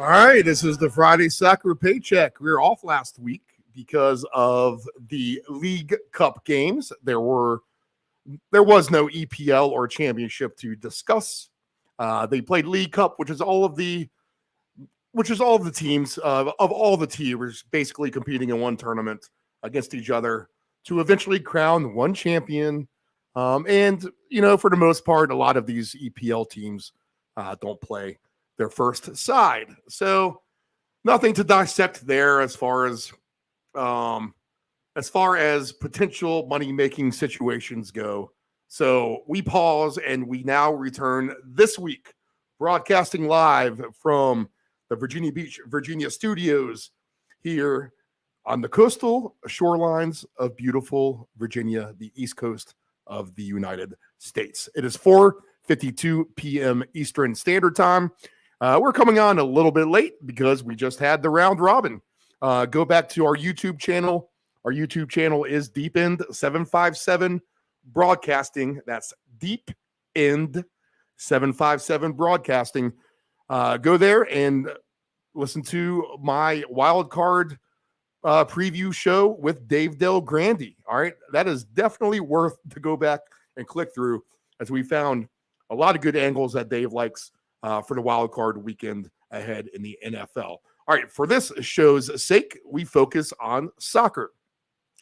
All right, this is the Friday Soccer Paycheck. We were off last week because of the League Cup games. There was no EPL or championship to discuss. They played League Cup, which is all of the teams of all the tiers basically competing in one tournament against each other to eventually crown one champion. And for the most part, a lot of these EPL teams don't play their first side, so nothing to dissect there as far as potential money-making situations go. So we pause and we now return this week, broadcasting live from the Virginia Beach, Virginia studios here on the coastal shorelines of beautiful Virginia, the East Coast of the United States. It is 4:52 p.m. Eastern Standard Time. We're coming on a little bit late because we just had the round robin. Go back to our YouTube channel. Our YouTube channel is Deep End 757 Broadcasting. That's Deep End 757 Broadcasting. Go there and listen to my wild card preview show with Dave Del Grande. All right, that is definitely worth to go back and click through, as we found a lot of good angles that Dave likes for the wild card weekend ahead in the NFL. All right, for this show's sake, we focus on soccer,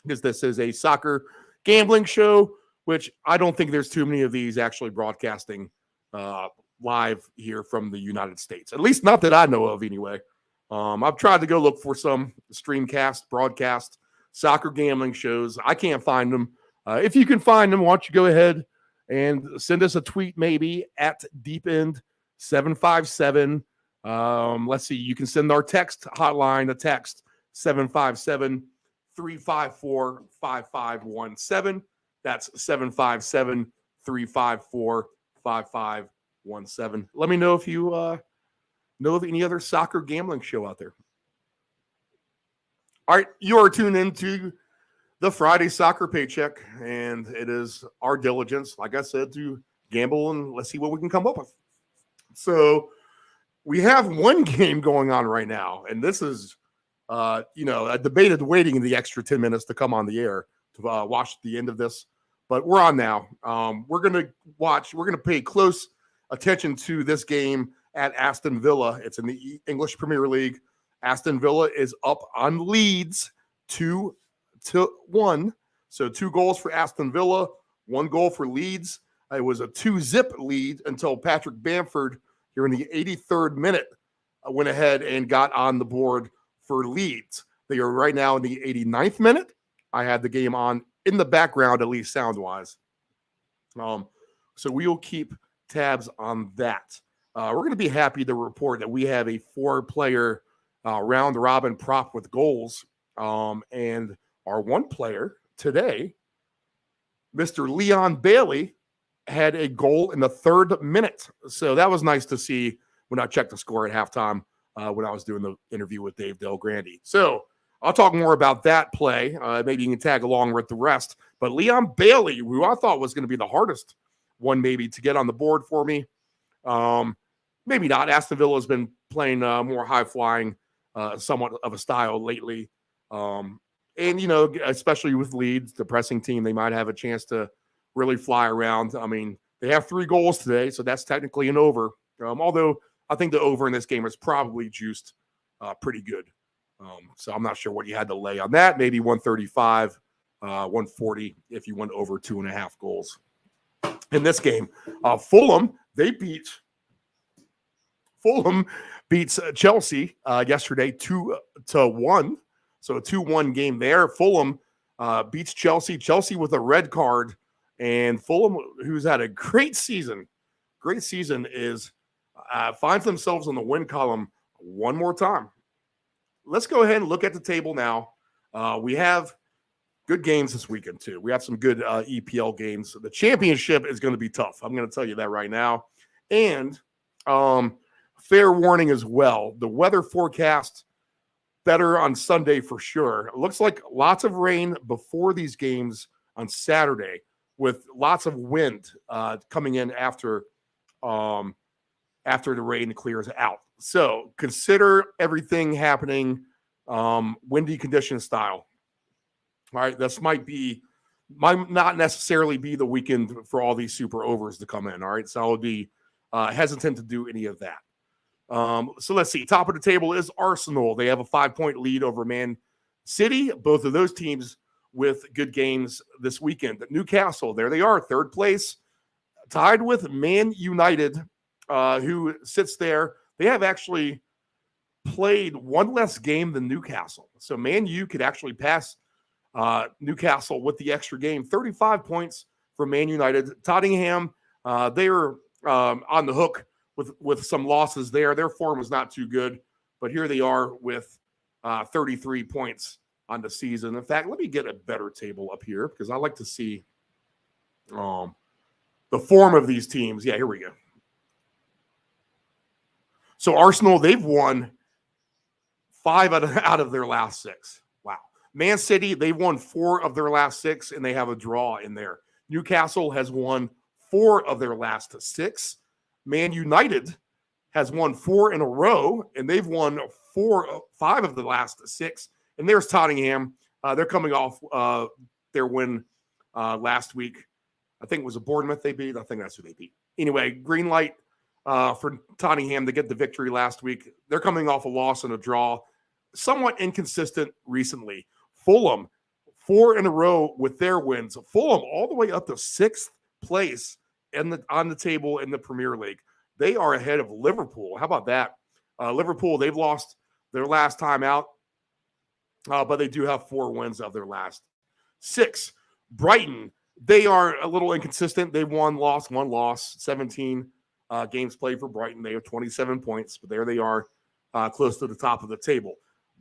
because this is a soccer gambling show, which I don't think there's too many of these actually broadcasting live here from the United States, at least not that I know of anyway. I've tried to go look for some streamcast, broadcast soccer gambling shows. I can't find them. If you can find them, why don't you go ahead and send us a tweet maybe at deepend757. Let's see. You can send our text hotline a text 757-354-5517. That's 757-354-5517. Let me know if you know of any other soccer gambling show out there. All right, you are tuned into the Friday Soccer Paycheck, and it is our diligence, like I said, to gamble, and let's see what we can come up with. So we have one game going on right now, and this is, a debated waiting the extra 10 minutes to come on the air to watch the end of this, but we're on now. We're going to pay close attention to this game at Aston Villa. It's in the English Premier League. Aston Villa is up on Leeds 2-1. So 2 goals for Aston Villa, 1 goal for Leeds. It was a 2-zip lead until Patrick Bamford here in the 83rd minute went ahead and got on the board for Leeds. They are right now in the 89th minute. I had the game on in the background, at least sound-wise. So we will keep tabs on that. We're going to be happy to report that we have a 4-player round-robin prop with goals. And our 1 player today, Mr. Leon Bailey, had a goal in the 3rd minute. So that was nice to see when I checked the score at halftime when I was doing the interview with Dave Del Grande. So I'll talk more about that play. Maybe you can tag along with the rest. But Leon Bailey, who I thought was going to be the hardest one maybe to get on the board for me. Maybe not. Aston Villa has been playing more high-flying, somewhat of a style lately. And, especially with Leeds, the pressing team, they might have a chance to really fly around. I mean, they have 3 goals today, so that's technically an over. Although I think the over in this game is probably juiced pretty good. So I'm not sure what you had to lay on that. Maybe 135, 140 if you went over 2.5 goals. In this game, Fulham beats Chelsea yesterday 2-1. So a 2-1 game there. Fulham beats Chelsea. Chelsea with a red card. And Fulham, who's had a great season, is finds themselves on the win column one more time. Let's go ahead and look at the table now. We have good games this weekend, too. We have some good EPL games. The championship is going to be tough. I'm going to tell you that right now. And fair warning as well, the weather forecast better on Sunday for sure. It looks like lots of rain before these games on Saturday, with lots of wind coming in after after the rain clears out. So consider everything happening windy condition style. All right, this might not necessarily be the weekend for all these super overs to come in. All right, so I would be hesitant to do any of that. So let's see. Top of the table is Arsenal. They have a 5-point lead over Man City. Both of those teams with good games this weekend. Newcastle, there they are, third place, tied with Man United, who sits there. They have actually played one less game than Newcastle. So Man U could actually pass Newcastle with the extra game. 35 points for Man United. Tottenham, they are on the hook with some losses there. Their form was not too good, but here they are with 33 points on the season. In fact, let me get a better table up here because I like to see the form of these teams. Yeah, here we go. So Arsenal, they've won 5 out of their last 6. Wow. Man City, they've won 4 of their last 6, and they have a draw in there. Newcastle has won 4 of their last 6. Man United has won 4 in a row, and they've won 5 of the last 6. And there's Tottenham. They're coming off their win last week. I think it was a Bournemouth they beat. I think that's who they beat. Anyway, green light for Tottenham to get the victory last week. They're coming off a loss and a draw. Somewhat inconsistent recently. Fulham, 4 in a row with their wins. Fulham all the way up to 6th place on the table in the Premier League. They are ahead of Liverpool. How about that? Liverpool, they've lost their last time out, but they do have 4 wins of their last 6. Brighton, they are a little inconsistent. They won loss, 17 games played for Brighton. They have 27 points, but there they are close to the top of the table.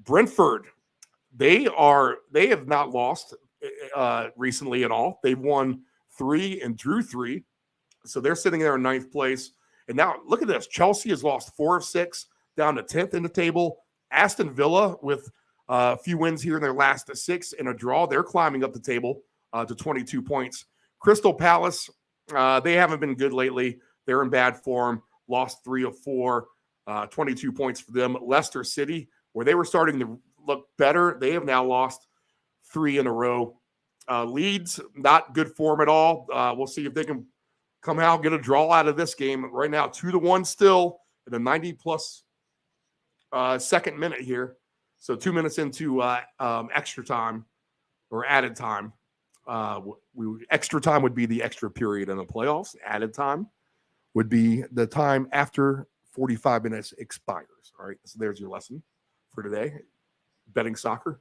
Brentford, they have not lost recently at all. They've won 3 and drew 3. So they're sitting there in 9th place. And now look at this. Chelsea has lost 4 of 6, down to 10th in the table. Aston Villa with a few wins here in their last 6 and a draw. They're climbing up the table to 22 points. Crystal Palace, they haven't been good lately. They're in bad form. Lost 3 of 4, 22 points for them. Leicester City, where they were starting to look better, they have now lost 3 in a row. Leeds, not good form at all. We'll see if they can come out, get a draw out of this game. Right now, 2-1 still in the 90-plus second minute here. So 2 minutes into extra time or added time. Extra time would be the extra period in the playoffs. Added time would be the time after 45 minutes expires. All right, so there's your lesson for today. Betting soccer.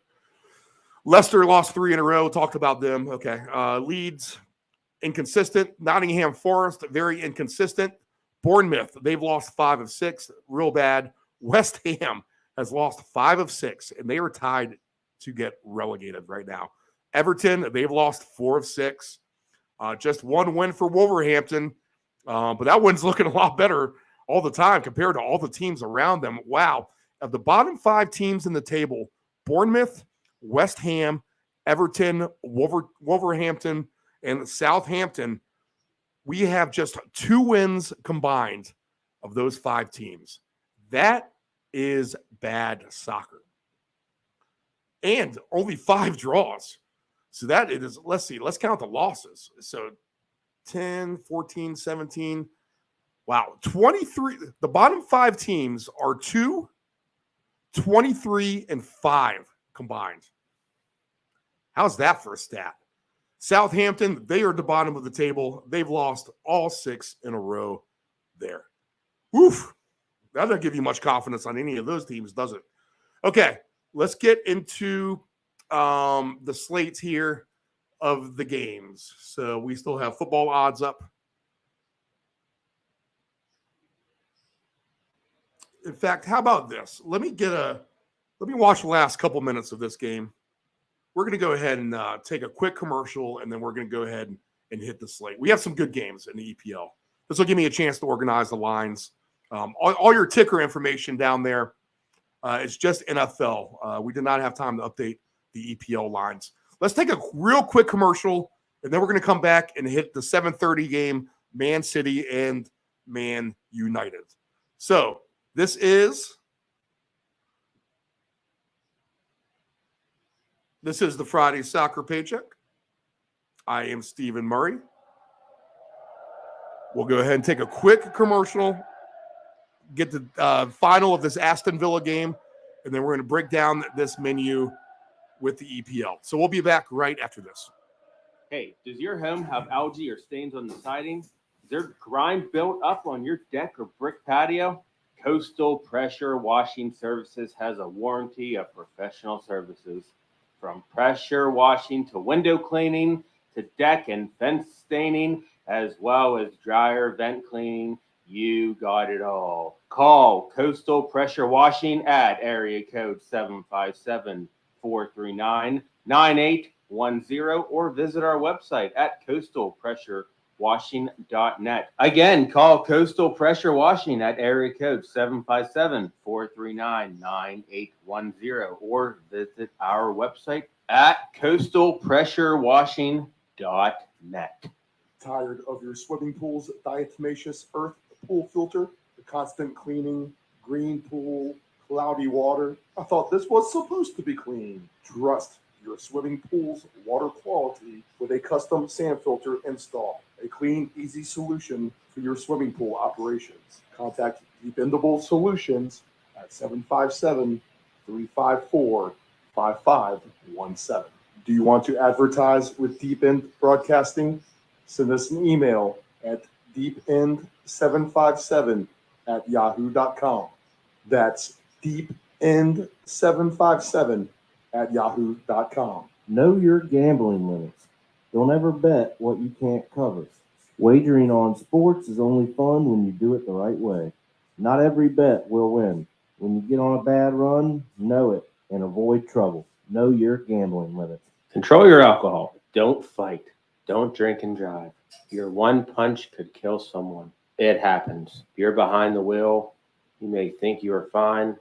Leicester lost 3 in a row. Talked about them. Okay. Leeds, inconsistent. Nottingham Forest, very inconsistent. Bournemouth, they've lost 5 of 6. Real bad. West Ham has lost 5 of 6, and they are tied to get relegated right now. Everton, they've lost 4 of 6. Just 1 win for Wolverhampton. But that one's looking a lot better all the time compared to all the teams around them. Wow. Of the bottom 5 teams in the table, Bournemouth, West Ham, Everton, Wolverhampton, and Southampton, we have just 2 wins combined of those 5 teams. That is bad soccer. And only 5 draws. So that is, let's see, let's count the losses. So 10, 14, 17. Wow. 23. The bottom 5 teams are 2, 23, and 5 combined. How's that for a stat? Southampton, they are at the bottom of the table. They've lost all 6 in a row there. Oof. That doesn't give you much confidence on any of those teams, does it? Okay, let's get into the slates here of the games. So we still have football odds up. In fact, how about this? Let me watch the last couple minutes of this game. We're going to go ahead and take a quick commercial, and then we're going to go ahead and hit the slate. We have some good games in the EPL. This will give me a chance to organize the lines. All your ticker information down there is just NFL. We did not have time to update the EPL lines. Let's take a real quick commercial, and then we're going to come back and hit the 7:30 game, Man City and Man United. So this is the Friday Soccer Paycheck. I am Stephen Murray. We'll go ahead and take a quick commercial, get the final of this Aston Villa game, and then we're going to break down this menu with the EPL. So we'll be back right after this. Hey, does your home have algae or stains on the siding? Is there grime built up on your deck or brick patio? Coastal Pressure Washing Services has a warranty of professional services. From pressure washing to window cleaning to deck and fence staining, as well as dryer vent cleaning, you got it all. Call Coastal Pressure Washing at area code 757-439-9810 or visit our website at coastalpressurewashing.net. Again, call Coastal Pressure Washing at area code 757-439-9810 or visit our website at coastalpressurewashing.net. Tired of your swimming pool's diatomaceous earth pool filter, the constant cleaning, green pool, cloudy water? I thought this was supposed to be clean. Trust your swimming pool's water quality with a custom sand filter install. A clean, easy solution for your swimming pool operations. Contact Dependable Solutions at 757-354-5517. Do you want to advertise with Deep End Broadcasting? Send us an email at deepend757@yahoo.com. That's deepend757@yahoo.com. Know your gambling limits. Don't ever bet what you can't cover. Wagering on sports is only fun when you do it the right way. Not every bet will win. When you get on a bad run, know it and avoid trouble. Know your gambling limits. Control your alcohol. Don't fight. Don't drink and drive. Your one punch could kill someone. It happens. You're behind the wheel. You may think you are fine,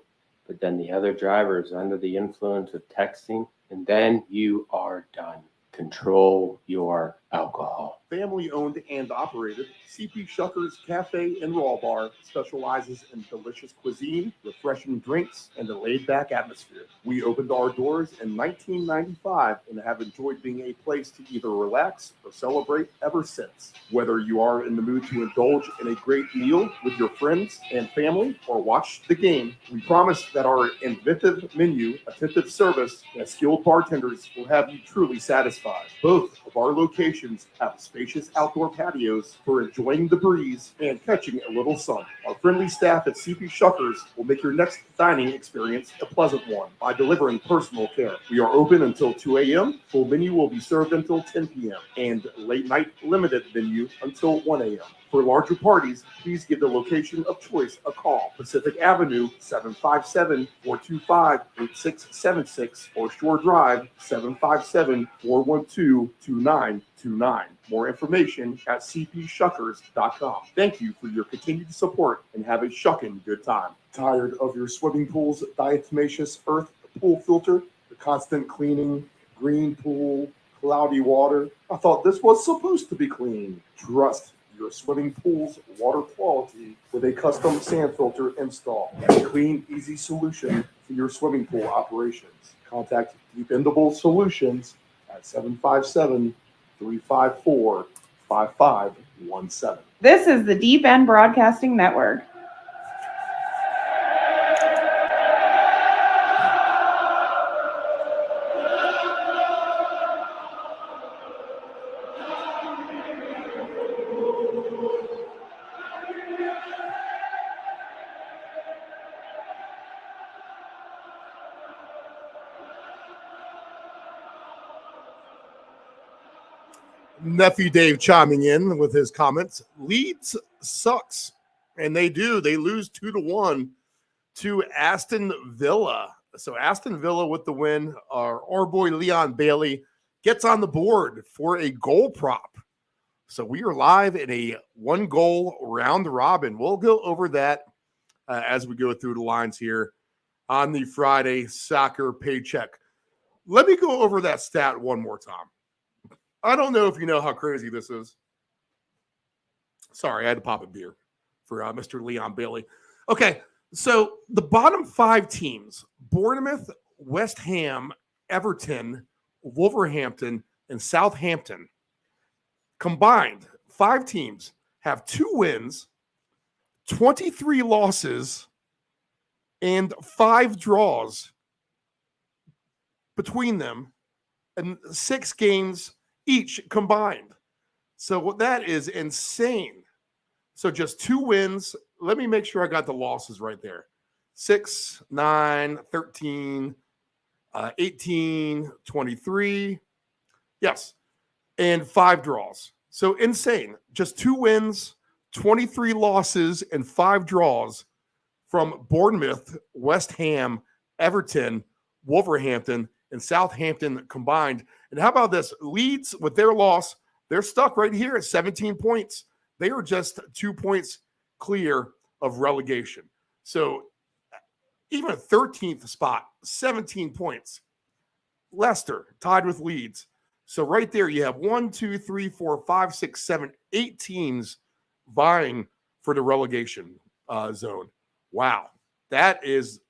but then the other driver is under the influence of texting, and then you are done. Control your alcohol. Family owned and operated, CP Shuckers Cafe and Raw Bar specializes in delicious cuisine, refreshing drinks, and a laid-back atmosphere. We opened our doors in 1995 and have enjoyed being a place to either relax or celebrate ever since. Whether you are in the mood to indulge in a great meal with your friends and family or watch the game, we promise that our inventive menu, attentive service, and skilled bartenders will have you truly satisfied. Both of our locations have spacious outdoor patios for enjoying the breeze and catching a little sun. Our friendly staff at CP Shuckers will make your next dining experience a pleasant one by delivering personal care. We are open until 2 a.m. Full menu will be served until 10 p.m. and late night limited menu until 1 a.m. For larger parties, please give the location of choice a call. Pacific Avenue, 757-425-8676 or Shore Drive, 757-412-2929. More information at cpshuckers.com. Thank you for your continued support and have a shucking good time. Tired of your swimming pool's diatomaceous earth pool filter, the constant cleaning, green pool, cloudy water? I thought this was supposed to be clean. Trust your swimming pool's water quality with a custom sand filter install. A clean, easy solution for your swimming pool operations. Contact Dependable Solutions at 757-354-5517. This is the Deep End Broadcasting Network. Nephew Dave chiming in with his comments. Leeds sucks, and they do. They lose 2-1 to Aston Villa. So Aston Villa with the win. Our boy Leon Bailey gets on the board for a goal prop. So we are live in a one-goal round robin. We'll go over that as we go through the lines here on the Friday Soccer Paycheck. Let me go over that stat one more time. I don't know if you know how crazy this is. Sorry, I had to pop a beer for Mr. Leon Bailey. Okay, so the bottom 5 teams, Bournemouth, West Ham, Everton, Wolverhampton, and Southampton, combined, 5 teams have 2 wins, 23 losses, and 5 draws between them, and 6 games each combined. So what that is insane. So just 2 wins. Let me make sure I got the losses right there. 6, 9, 13, 18, 23. Yes. And 5 draws. So insane. Just 2 wins, 23 losses, and 5 draws from Bournemouth, West Ham, Everton, Wolverhampton, and Southampton combined. And how about this? Leeds, with their loss, they're stuck right here at 17 points. They are just 2 points clear of relegation. So even a 13th spot, 17 points. Leicester tied with Leeds. So right there, you have 1, 2, 3, 4, 5, 6, 7, 8 teams vying for the relegation zone. Wow. That is,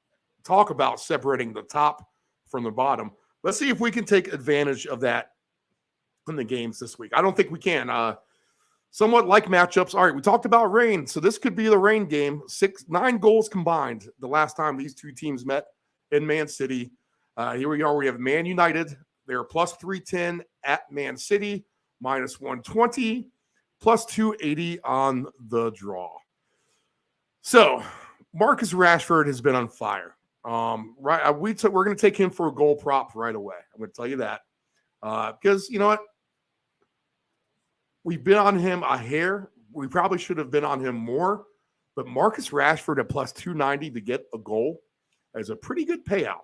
talk about separating the top from the bottom. Let's see if we can take advantage of that in the games this week. I don't think we can. Somewhat like matchups. All right, we talked about rain, so this could be the rain game. 9 goals combined the last time these 2 teams met in Man City. Here we are. We have Man United. They're plus 310 at Man City, minus 120, plus 280 on the draw. So Marcus Rashford has been on fire. We're going to take him for a goal prop right away. I'm going to tell you that because you know what? We've been on him a hair. We probably should have been on him more, but Marcus Rashford at plus 290 to get a goal is a pretty good payout.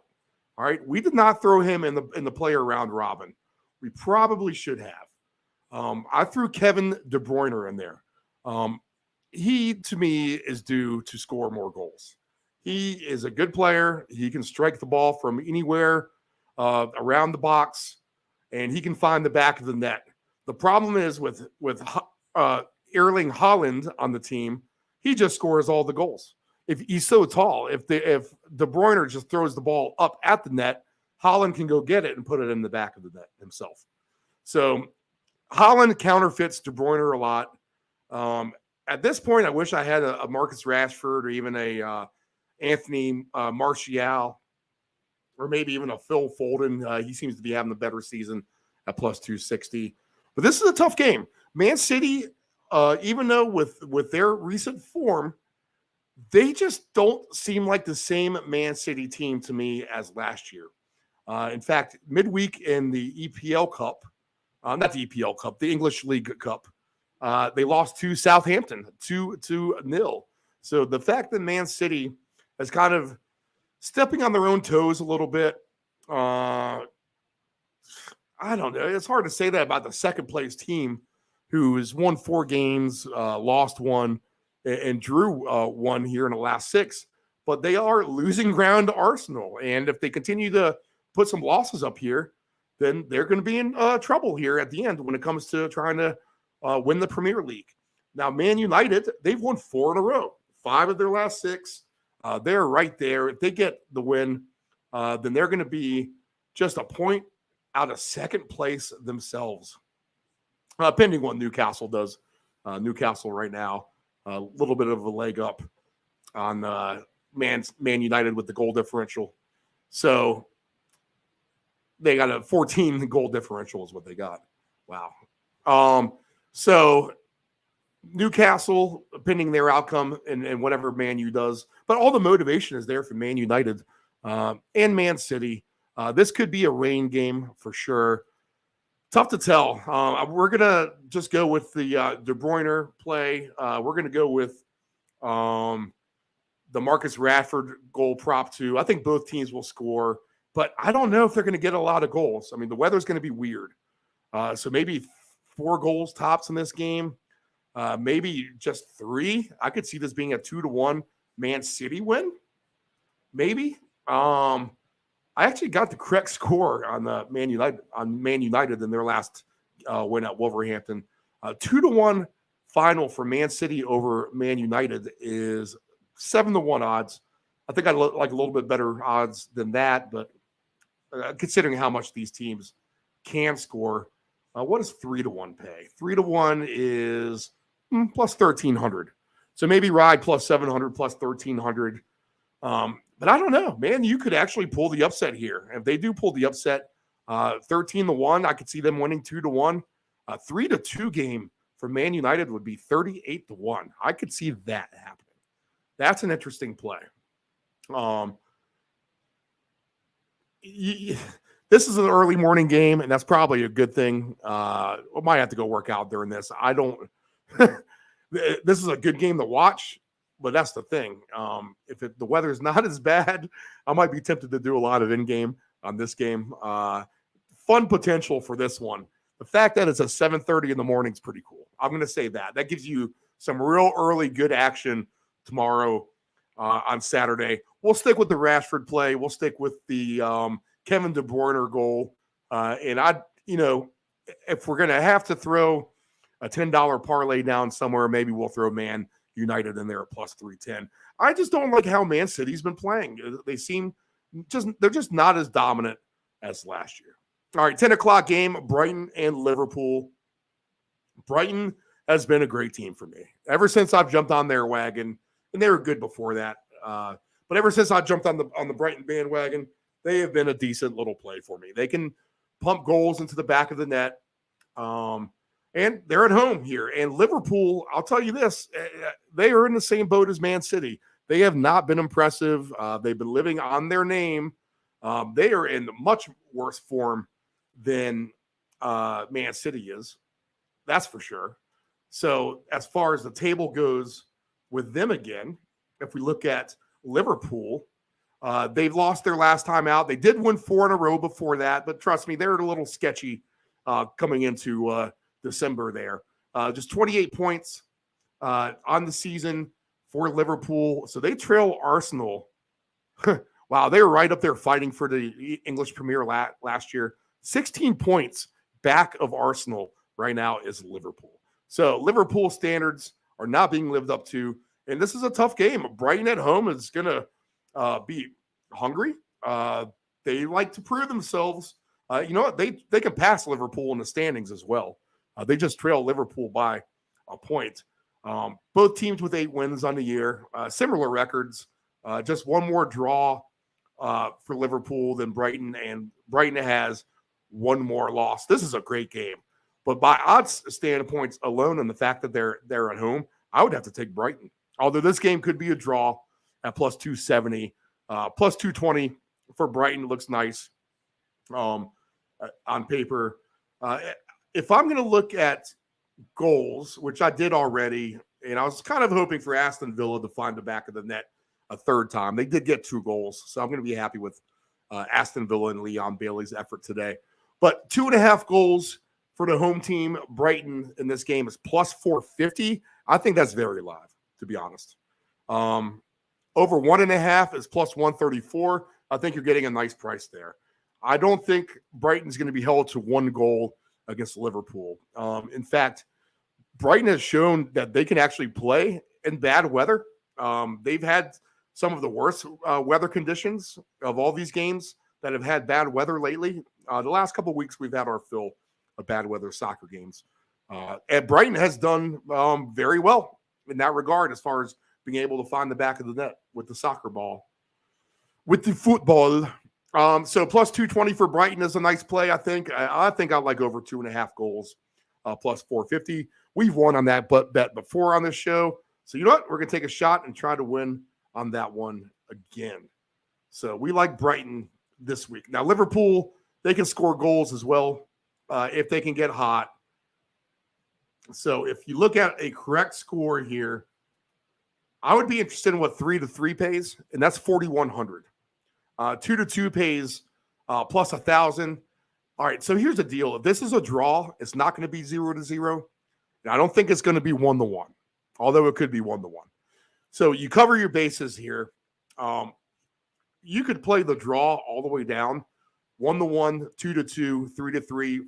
All right, we did not throw him in the player round robin. We probably should have. I threw Kevin De Bruyne in there. He, to me, is due to score more goals. He is a good player. He can strike the ball from anywhere around the box, and he can find the back of the net. The problem is with Erling Haaland on the team, he just scores all the goals. If he's so tall, if De Bruyne just throws the ball up at the net, Haaland can go get it and put it in the back of the net himself. So Haaland counterfeits De Bruyne a lot. At this point, I wish I had a Marcus Rashford or even a Anthony Martial or maybe even a Phil Foden. He seems to be having a better season at plus 260. But this is a tough game. Man City, even though with their recent form, they just don't seem like the same Man City team to me as last year. In fact, midweek in the EPL Cup, not the EPL Cup, the English League Cup, they lost to Southampton 2-0. So the fact that Man City is kind of stepping on their own toes a little bit, I don't know. It's hard to say that about the second place team who has won 4 games, lost 1, and drew 1 here in the last 6. But they are losing ground to Arsenal. And if they continue to put some losses up here, then they're going to be in trouble here at the end when it comes to trying to win the Premier League. Now, Man United, they've won 4 in a row, 5 of their last 6. They're right there. If they get the win, then they're going to be just a point out of second place themselves, pending what Newcastle does. Newcastle right now, a little bit of a leg up on Man United with the goal differential. So they got a 14 goal differential is what they got. Wow. So Newcastle, pending their outcome and whatever Man U does, but all the motivation is there for Man United and Man City. This could be a rain game for sure. Tough to tell. We're going to just go with the De Bruyne play. We're going to go with the Marcus Rashford goal prop too. I think both teams will score, but I don't know if they're going to get a lot of goals. I mean, the weather's going to be weird. So maybe 4 goals tops in this game. Maybe just 3. I could see this being a 2-1 Man City win. Maybe. I actually got the correct score on the Man United in their last win at Wolverhampton. 2-1 final for Man City over Man United is 7-1 odds. I think I like a little bit better odds than that, but considering how much these teams can score, what does 3-1 pay? 3-1 is plus 1,300. So maybe ride plus 700, plus 1,300. But I don't know, man. You could actually pull the upset here. If they do pull the upset, 13-1, I could see them winning 2-1. 3-2 game for Man United would be 38-1. I could see that happening. That's an interesting play. This is an early morning game, and that's probably a good thing. I might have to go work out during this. I don't. This is a good game to watch, but that's the thing. If the weather is not as bad, I might be tempted to do a lot of in-game on this game. Fun potential for this one. The fact that it's a 7:30 in the morning is pretty cool. I'm going to say that. That gives you some real early good action tomorrow on Saturday. We'll stick with the Rashford play. We'll stick with the Kevin De Bruyne goal. And if we're going to have to throw a $10 parlay down somewhere, maybe we'll throw Man United in there at plus 310. I just don't like how Man City's been playing. They seem they're just not as dominant as last year. All right, 10 o'clock game, Brighton and Liverpool. Brighton has been a great team for me ever since I've jumped on their wagon, and they were good before that. But ever since I jumped on the Brighton bandwagon, they have been a decent little play for me. They can pump goals into the back of the net, and they're at home here. And Liverpool, I'll tell you this, they are in the same boat as Man City. They have not been impressive. They've been living on their name. They are in much worse form than Man City is. That's for sure. So as far as the table goes with them again, if we look at Liverpool, they've lost their last time out. They did win 4 in a row before that, but trust me, they're a little sketchy coming into December there. Just 28 points on the season for Liverpool. So they trail Arsenal. Wow, they were right up there fighting for the English Premier last year. 16 points back of Arsenal right now is Liverpool. So Liverpool standards are not being lived up to. And this is a tough game. Brighton at home is going to be hungry. They like to prove themselves. You know what? They can pass Liverpool in the standings as well. They just trail Liverpool by a point. Both teams with 8 wins on the year. Similar records. Just one more draw for Liverpool than Brighton. And Brighton has one more loss. This is a great game. But by odds standpoints alone and the fact that they're at home, I would have to take Brighton. Although this game could be a draw at plus 270. Plus 220 for Brighton looks nice on paper. If I'm going to look at goals, which I did already, and I was kind of hoping for Aston Villa to find the back of the net a third time. They did get 2 goals, so I'm going to be happy with Aston Villa and Leon Bailey's effort today. But 2.5 goals for the home team, Brighton, in this game is plus 450. I think that's very live, to be honest. Over 1.5 is plus 134. I think you're getting a nice price there. I don't think Brighton's going to be held to 1 goal against Liverpool. In fact, Brighton has shown that they can actually play in bad weather. They've had some of the worst weather conditions of all these games that have had bad weather lately. The last couple of weeks, we've had our fill of bad weather soccer games. And Brighton has done very well in that regard as far as being able to find the back of the net with the soccer ball, with the football. So plus 220 for Brighton is a nice play, I think. I think I like over 2.5 goals, plus 450. We've won on that bet before on this show. So you know what? We're going to take a shot and try to win on that one again. So we like Brighton this week. Now, Liverpool, they can score goals as well if they can get hot. So if you look at a correct score here, I would be interested in what 3-3 pays, and that's 4,100. 2-2 pays plus 1,000. All right, so here's the deal. If this is a draw, it's not going to be 0-0. And I don't think it's going to be 1-1, although it could be 1-1. So you cover your bases here. You could play the draw all the way down, 1-1, 2-2, 3-3,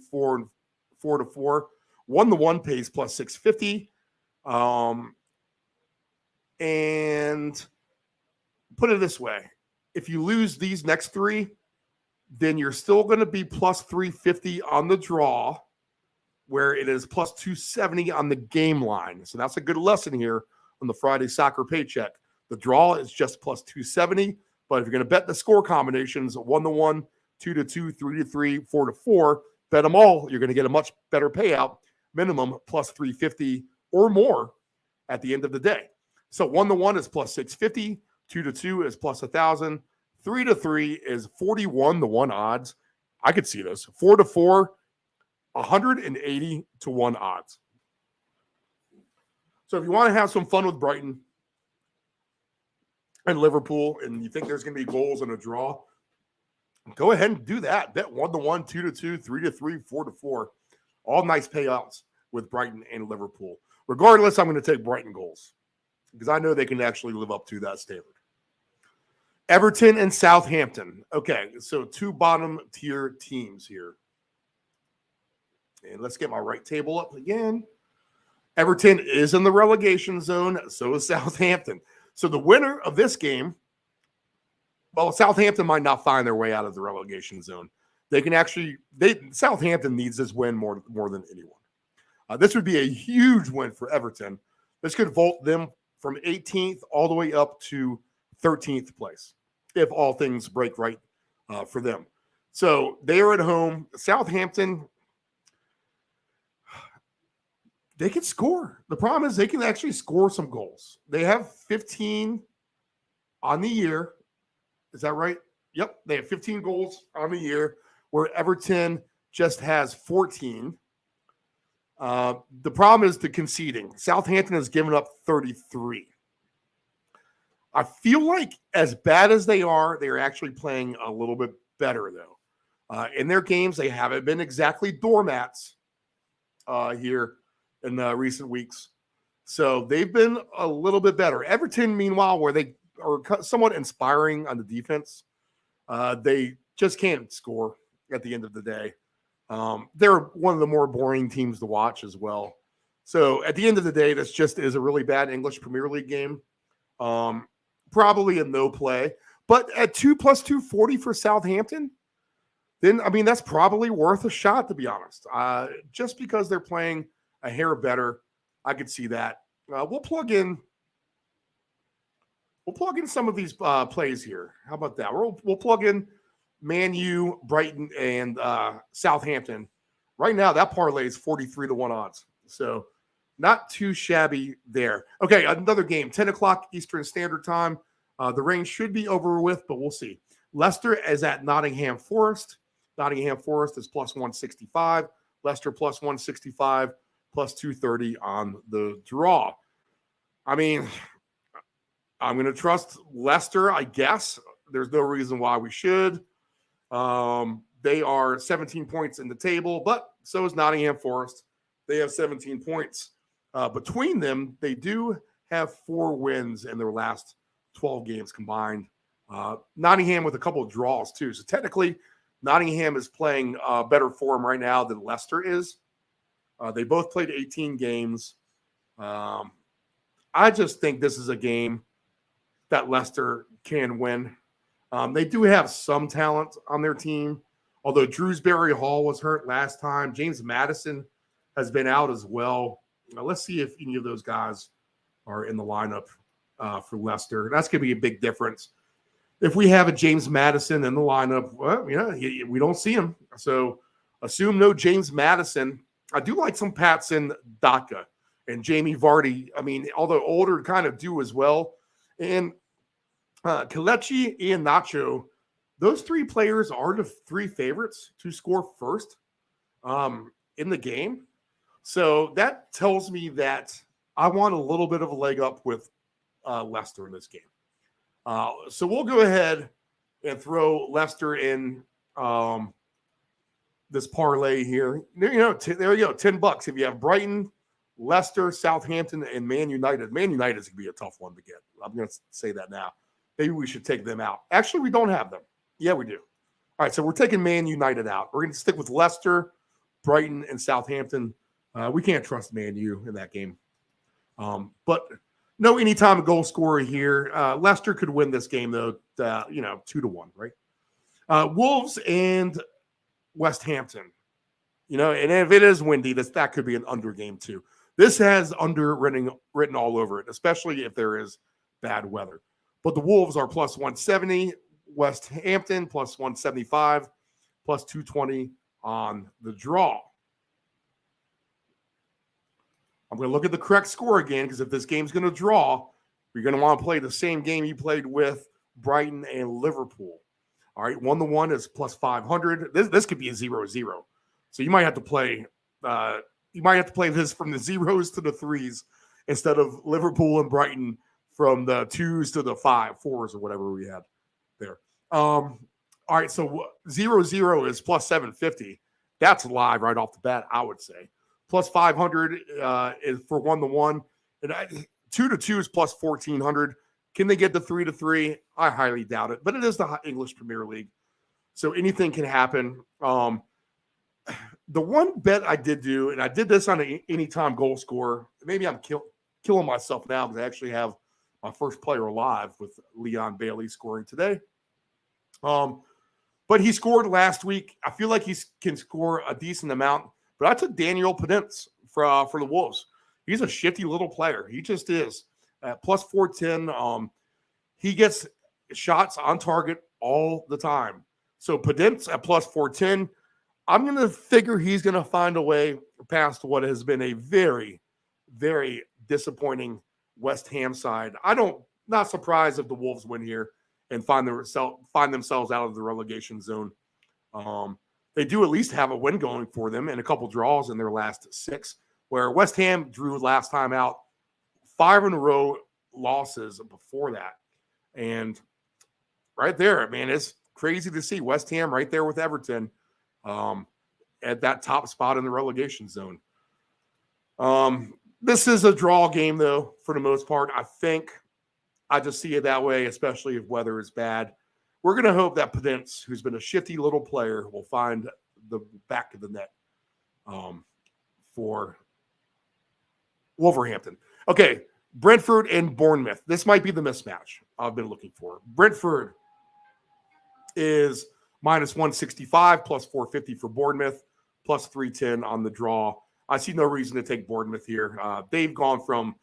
4-4. 1-1 pays plus 650. And put it this way. If you lose these next three, then you're still going to be plus 350 on the draw, where it is plus 270 on the game line. So that's a good lesson here on the Friday soccer paycheck. The draw is just plus 270, but if you're going to bet the score combinations, 1-1, 2-2, 3-3, 4-4, bet them all. You're going to get a much better payout, minimum plus 350 or more at the end of the day. So 1-1 is plus 650, 2-2 is plus 1,000, 3-3 is 41-1 odds. I could see this. 4-4, 180-1 odds. So if you want to have some fun with Brighton and Liverpool, and you think there's going to be goals in a draw, go ahead and do that. Bet 1-1, 2-2, 3-3, 4-4. All nice payouts with Brighton and Liverpool. Regardless, I'm going to take Brighton goals because I know they can actually live up to that standard. Everton and Southampton. Okay, so two bottom tier teams here. And let's get my right table up again. Everton is in the relegation zone. So is Southampton. So the winner of this game, well, Southampton might not find their way out of the relegation zone. They can actually, Southampton needs this win more than anyone. This would be a huge win for Everton. This could vault them from 18th all the way up to 13th place if all things break right for them. So they are at home. Southampton, they can score. The problem is they can actually score some goals. They have 15 on the year. Is that right? Yep. They have 15 goals on the year, where Everton just has 14. The problem is the conceding. Southampton has given up 33. I feel like as bad as they are actually playing a little bit better, though. In their games, they haven't been exactly doormats here in recent weeks. So they've been a little bit better. Everton, meanwhile, where they are somewhat inspiring on the defense, they just can't score at the end of the day. They're one of the more boring teams to watch as well. So at the end of the day, this just is a really bad English Premier League game. Probably a no play. But at 2 plus 240 for Southampton, then, I mean, that's probably worth a shot, to be honest. Just because they're playing a hair better, I could see that. We'll plug in some of these plays here. How about that? We'll plug in Man U, Brighton, and Southampton. Right now, that parlay is 43-1 odds. So not too shabby there. Okay, another game, 10 o'clock Eastern Standard Time. The rain should be over with, but we'll see. Leicester is at Nottingham Forest. Nottingham Forest is plus 165. Leicester plus 165, plus 230 on the draw. I mean, I'm going to trust Leicester, I guess. There's no reason why we should. They are 17 points in the table, but so is Nottingham Forest. They have 17 points. Between them, they do have 4 wins in their last 12 games combined. Nottingham with a couple of draws, too. So technically, Nottingham is playing better form right now than Leicester is. They both played 18 games. I just think this is a game that Leicester can win. They do have some talent on their team, although Drewsbury Hall was hurt last time. James Maddison has been out as well. Now, let's see if any of those guys are in the lineup for Leicester. That's going to be a big difference. If we have a James Maddison in the lineup, well, we don't see him. So assume no James Maddison. I do like some Patson Daka and Jamie Vardy. I mean, although older, kind of do as well. And Kelechi and Nacho, those 3 players are the 3 favorites to score first in the game. So that tells me that I want a little bit of a leg up with Leicester in this game. So we'll go ahead and throw Leicester in this parlay here. There you go, $10 if you have Brighton, Leicester, Southampton, and Man United. Man United is going to be a tough one to get. I'm going to say that now. Maybe we should take them out. Actually, we don't have them. Yeah, we do. All right, so we're taking Man United out. We're going to stick with Leicester, Brighton, and Southampton. We can't trust Man U in that game. But No anytime goal scorer here. Leicester could win this game, though, 2-1, right? Wolves and West Hampton. And if it is windy, that could be an under game, too. This has under written all over it, especially if there is bad weather. But the Wolves are plus 170, West Hampton plus 175, plus 220 on the draw. I'm going to look at the correct score again, because if this game's going to draw, you're going to want to play the same game you played with Brighton and Liverpool. All right, 1-1 is plus 500. This could be a 0-0. So you might have to play this from the zeros to the threes instead of Liverpool and Brighton from the 2s to the 4s or whatever we had there. All right, so 0-0 is plus 750. That's live right off the bat, I would say. Plus 500 is for 1-1. And 2-2 is plus 1,400. Can they get the 3-3? I highly doubt it. But it is the English Premier League, so anything can happen. The one bet I did do, and I did this on an anytime goal scorer. Maybe I'm killing myself now because I actually have my first player alive with Leon Bailey scoring today. But he scored last week. I feel like he can score a decent amount. But I took Daniel Pedence for the Wolves. He's a shifty little player. He just is. At plus 410, he gets shots on target all the time. So Pedence at plus 410, I'm going to figure he's going to find a way past what has been a very, very disappointing West Ham side. Not surprised if the Wolves win here and find themselves out of the relegation zone. They do at least have a win going for them and a couple draws in their last 6, where West Ham drew last time out 5 in a row losses before that. And right there, man, it's crazy to see West Ham right there with Everton at that top spot in the relegation zone. This is a draw game, though, for the most part. I just see it that way, especially if weather is bad. We're going to hope that Pedence, who's been a shifty little player, will find the back of the net for Wolverhampton. Okay, Brentford and Bournemouth. This might be the mismatch I've been looking for. Brentford is minus 165, plus 450 for Bournemouth, plus 310 on the draw. I see no reason to take Bournemouth here. They've gone from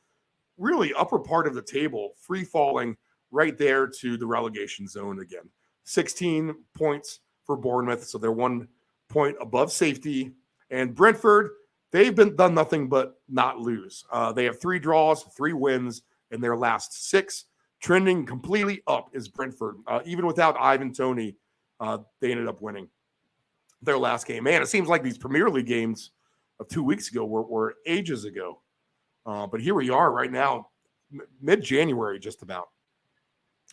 really upper part of the table, free falling right there to the relegation zone again. 16 points for Bournemouth, so they're 1 point above safety. And Brentford, they've done nothing but not lose. They have 3 draws, 3 wins in their last 6. Trending completely up is Brentford. Even without Ivan Toney, they ended up winning their last game. Man, it seems like these Premier League games of 2 weeks ago were ages ago. But here we are right now, mid-January just about.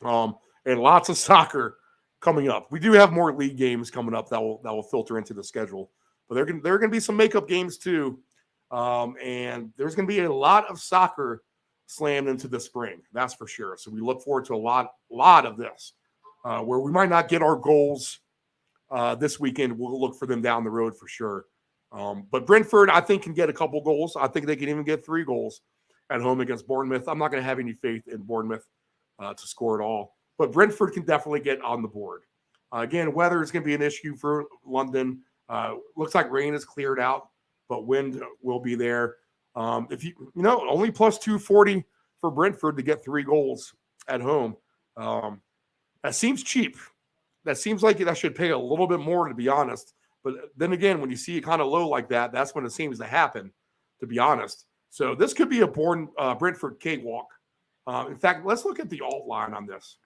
And lots of soccer coming up. We do have more league games coming up that will filter into the schedule. But there are going to be some makeup games too. And there's going to be a lot of soccer slammed into the spring. That's for sure. So we look forward to a lot of this. Where we might not get our goals this weekend, we'll look for them down the road for sure. But Brentford, I think, can get a couple goals. I think they can even get 3 goals at home against Bournemouth. I'm not going to have any faith in Bournemouth to score at all. But Brentford can definitely get on the board. Again, weather is going to be an issue for London. Looks like rain is cleared out, but wind will be there. If only plus 240 for Brentford to get 3 goals at home. That seems cheap. That seems like that should pay a little bit more, to be honest. But then again, when you see it kind of low like that, that's when it seems to happen, to be honest. So this could be a Brentford cakewalk. In fact, let's look at the alt line on this.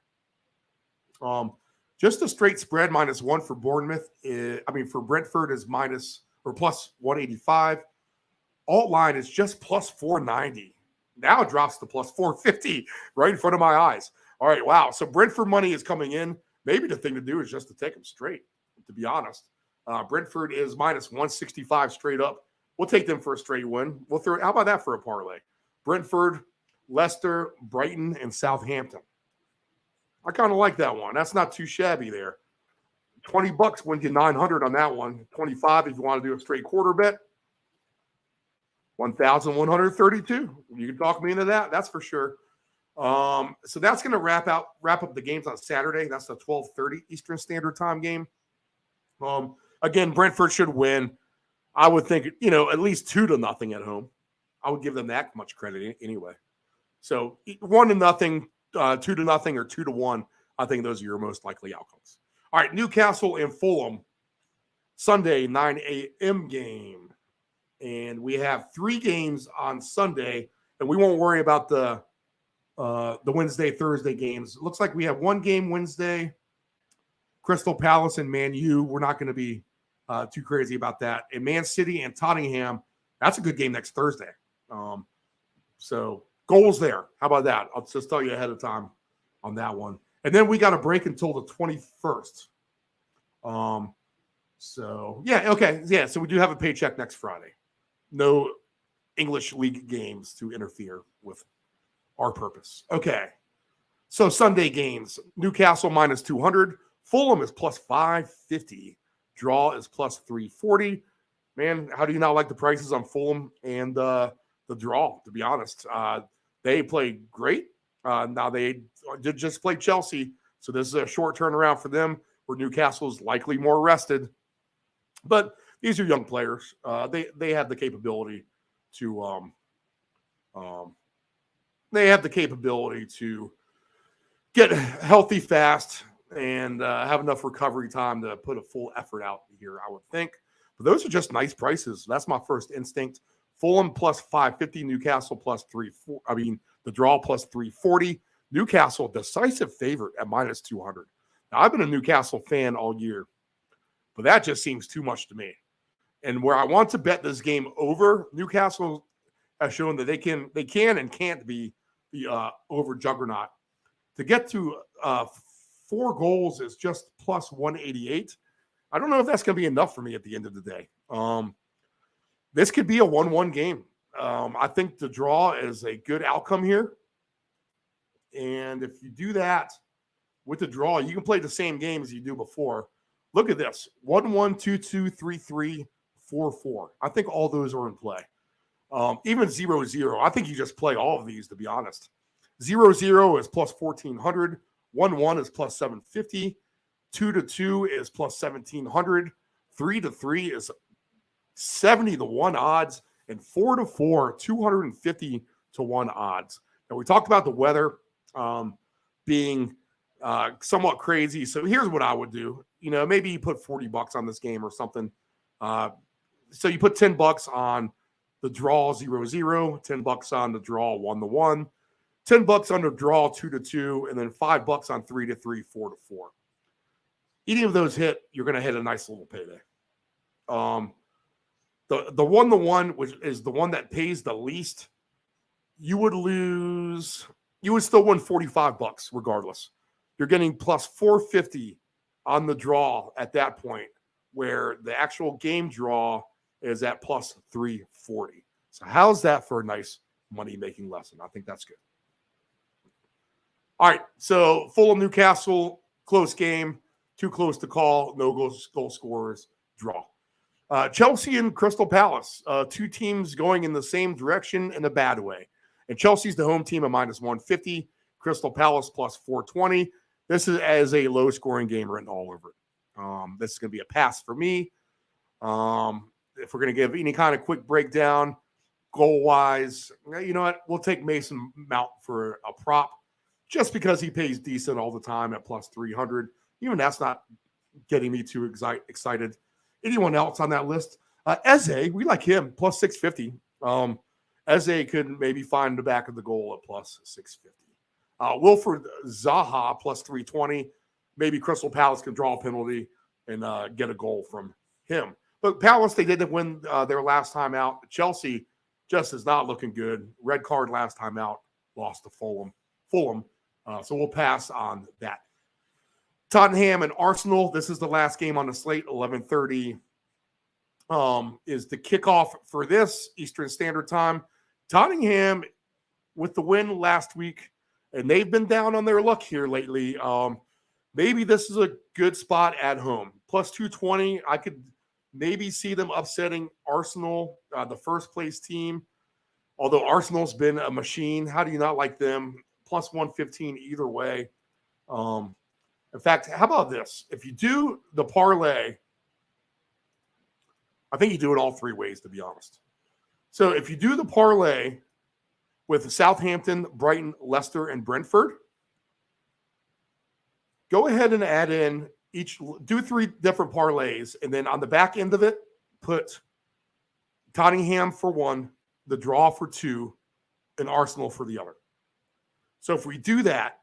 Just a straight spread -1 for Bournemouth. For Brentford is plus 185. Alt line is just plus 490. Now it drops to plus 450 right in front of my eyes. All right, wow. So Brentford money is coming in. Maybe the thing to do is just to take them straight, to be honest. Brentford is minus 165 straight up. We'll take them for a straight win. How about that for a parlay? Brentford, Leicester, Brighton, and Southampton. I kind of like that one. That's not too shabby there. $20 wins you 900 on that one. 25 if you want to do a straight quarter bet. 1,132. You can talk me into that. That's for sure. So that's going to wrap up the games on Saturday. That's the 12:30 Eastern Standard Time game. Again, Brentford should win. I would think, at least 2-0 at home. I would give them that much credit anyway. So 1-0, 2-0, or 2-1. I think those are your most likely outcomes. All right, Newcastle and Fulham, Sunday 9 a.m. game, and we have 3 games on Sunday, and we won't worry about the Wednesday, Thursday games. It looks like we have 1 game Wednesday, Crystal Palace and Man U. We're not going to be too crazy about that. And Man City and Tottenham, that's a good game next Thursday. So goals there. How about that? I'll just tell you ahead of time on that one. And then we got a break until the 21st. So we do have a paycheck next Friday. No English league games to interfere with our purpose. Okay. So Sunday games, Newcastle minus 200. Fulham is plus 550. Draw is plus 340. Man, how do you not like the prices on Fulham and the draw, to be honest? They played great. Now they did just play Chelsea, so this is a short turnaround for them, where Newcastle is likely more rested. But these are young players. They have the capability to get healthy fast and have enough recovery time to put a full effort out here, I would think. But those are just nice prices. That's my first instinct. Fulham plus 550, Newcastle plus 340. I mean, the draw plus 340. Newcastle, decisive favorite at minus 200. Now, I've been a Newcastle fan all year, but that just seems too much to me. And where I want to bet this game over, Newcastle has shown that they can and can't be the over juggernaut. To get to 4 goals is just plus 188. I don't know if that's going to be enough for me at the end of the day. This could be a 1-1 game. I think the draw is a good outcome here. And if you do that with the draw, you can play the same game as you do before. Look at this. 1-1, 2-2, 3-3, 4-4. I think all those are in play. Even 0-0. I think you just play all of these, to be honest. 0-0 is plus 1,400. 1-1 is plus 750. 2-2 is plus 1,700. 3-3 is 70-1 odds. And 4-4, 250-1 odds. Now, we talked about the weather being somewhat crazy. So here's what I would do. Maybe you put $40 on this game or something. So you put $10 on the draw 0-0, $10 on the draw 1-1, $10 on the draw 2-2, and then $5 on 3-3, 4-4. Any of those hit, you're going to hit a nice little payday. The 1-1, which is the one that pays the least, you would still win $45 regardless. You're getting plus 450 on the draw at that point, where the actual game draw is at plus 340. So how's that for a nice money-making lesson? I think that's good. All right, so Fulham Newcastle, close game, too close to call, no goal scorers, draw. Chelsea and Crystal Palace, 2 teams going in the same direction in a bad way. And Chelsea's the home team at minus 150, Crystal Palace plus 420. This is as a low-scoring game written all over it. This is going to be a pass for me. If we're going to give any kind of quick breakdown, goal-wise, you know what? We'll take Mason Mount for a prop just because he pays decent all the time at plus 300. Even that's not getting me too excited. Anyone else on that list? Eze, we like him, plus 650. Eze could maybe find the back of the goal at plus 650. Wilfred Zaha, plus 320. Maybe Crystal Palace can draw a penalty and get a goal from him. But Palace, they didn't win their last time out. Chelsea just is not looking good. Red card last time out, lost to Fulham. So we'll pass on that. Tottenham and Arsenal, this is the last game on the slate, 11:30 is the kickoff for this Eastern Standard Time. Tottenham, with the win last week, and they've been down on their luck here lately. Maybe this is a good spot at home. Plus 220, I could maybe see them upsetting Arsenal, the first place team. Although Arsenal's been a machine, how do you not like them? plus 115 either way. In fact, how about this? If you do the parlay, I think you do it all three ways, to be honest. So if you do the parlay with Southampton, Brighton, Leicester, and Brentford, go ahead and add in do three different parlays, and then on the back end of it, put Tottenham for one, the draw for two, and Arsenal for the other. So if we do that,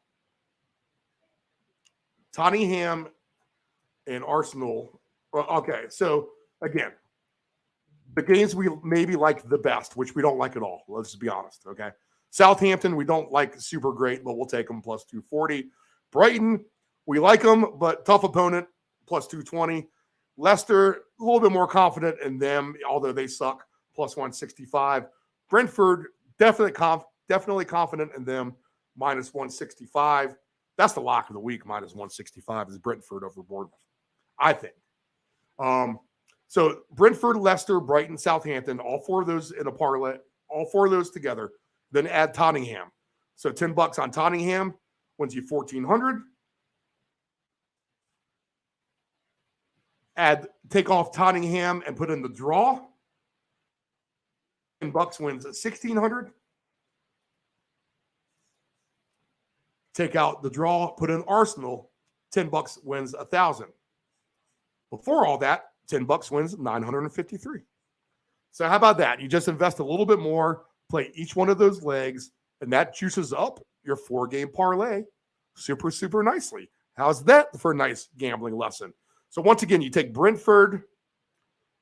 Tottenham and Arsenal, okay, so again, the games we maybe like the best, which we don't like at all, let's just be honest, okay? Southampton, we don't like super great, but we'll take them plus 240. Brighton, we like them, but tough opponent, plus 220. Leicester, a little bit more confident in them, although they suck, plus 165. Brentford, definitely confident in them, minus 165. That's the lock of the week, minus 165 is Brentford over Bournemouth, I think. So Brentford, Leicester, Brighton, Southampton, all four of those in a parlay, all four of those together, then add Tottenham. So $10 on Tottenham wins you 1,400. Take off Tottenham and put in the draw. $10 wins at 1,600. Take out the draw, put in Arsenal. $10 wins 1,000. Before all that, $10 wins 953. So how about that? You just invest a little bit more, play each one of those legs, and that juices up your 4-game parlay super, super nicely. How's that for a nice gambling lesson? So once again, you take Brentford,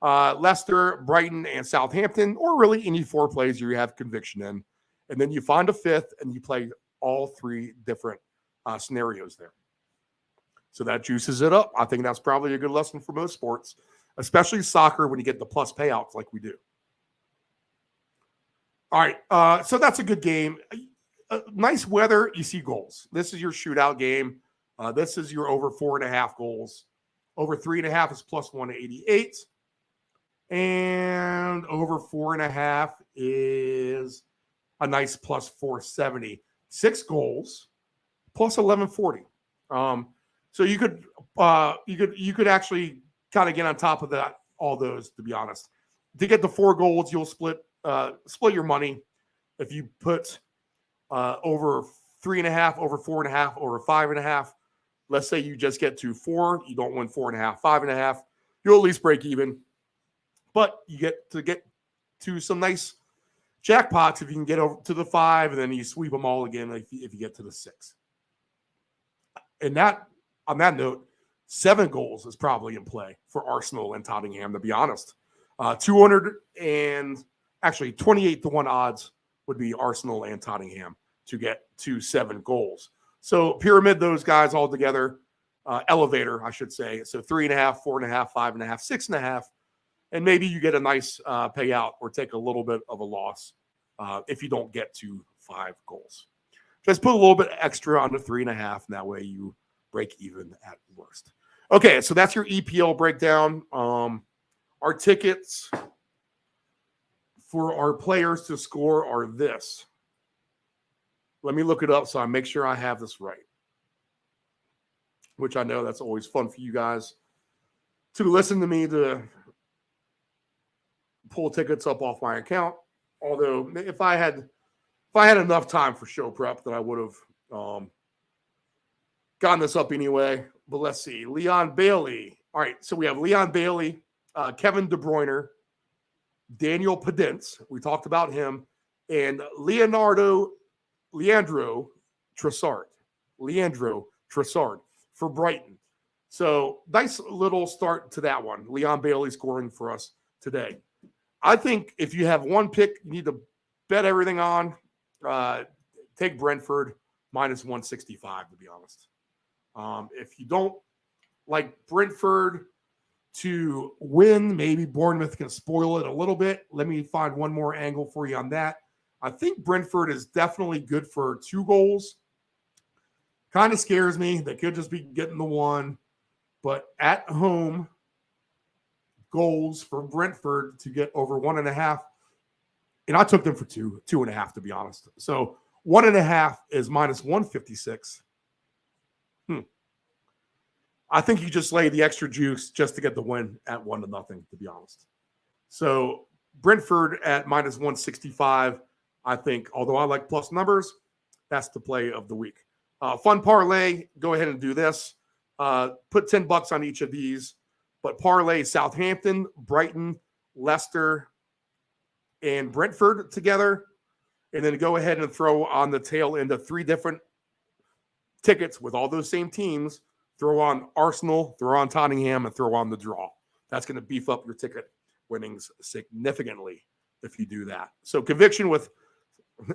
Leicester, Brighton, and Southampton, or really any 4 plays you have conviction in, and then you find a fifth and you play all 3 different scenarios there. So that juices it up. I think that's probably a good lesson for most sports, especially soccer when you get the plus payouts like we do. All right, so that's a good game. Nice weather, you see goals. This is your shootout game. This is your over 4.5 goals. Over 3.5 is plus 188. And over 4.5 is a nice plus 470. 6 goals plus 1140. So you could actually kind of get on top of that, all those, to be honest. To get the 4 goals, you'll split your money. If you put over 3.5, over 4.5, over 5.5, let's say you just get to 4, you don't win 4.5, 5.5, you'll at least break even. But you get to some nice jackpots if you can get over to the 5, and then you sweep them all again if you get to the 6. And on that note, 7 goals is probably in play for Arsenal and Tottenham, to be honest. 28 to 1 odds would be Arsenal and Tottenham to get to 7 goals. So pyramid those guys all together, elevator, I should say. So 3.5, 4.5, 5.5, 6.5, and maybe you get a nice payout or take a little bit of a loss if you don't get to 5 goals. Just put a little bit extra on the 3.5, and that way you break even at worst. Okay, so that's your EPL breakdown. Our tickets for our players to score are this. Let me look it up so I make sure I have this right, which I know that's always fun for you guys to listen to me to pull tickets up off my account. Although if I had enough time for show prep, then I would have gotten this up anyway. But let's see. Leon Bailey. All right, so we have Leon Bailey, Kevin De Bruyne, Daniel Pedence. We talked about him. And Leandro Trossard. Leandro Trossard for Brighton. So nice little start to that one. Leon Bailey scoring for us today. I think if you have one pick you need to bet everything on, take Brentford minus 165, to be honest. If you don't like Brentford to win, maybe Bournemouth can spoil it a little bit. Let me find one more angle for you on that. I think Brentford is definitely good for 2 goals. Kind of scares me. They could just be getting the 1. But at home, goals for Brentford to get over 1.5. And I took them for 2.5, to be honest. So 1.5 is minus 156. I think you just lay the extra juice just to get the win at 1-0, to be honest. So Brentford at minus 165, I think, although I like plus numbers, that's the play of the week. Fun parlay, go ahead and do this. Put $10 on each of these, but parlay Southampton, Brighton, Leicester, and Brentford together, and then go ahead and throw on the tail end of 3 different tickets with all those same teams. Throw on Arsenal, throw on Tottenham, and throw on the draw. That's going to beef up your ticket winnings significantly if you do that. So conviction with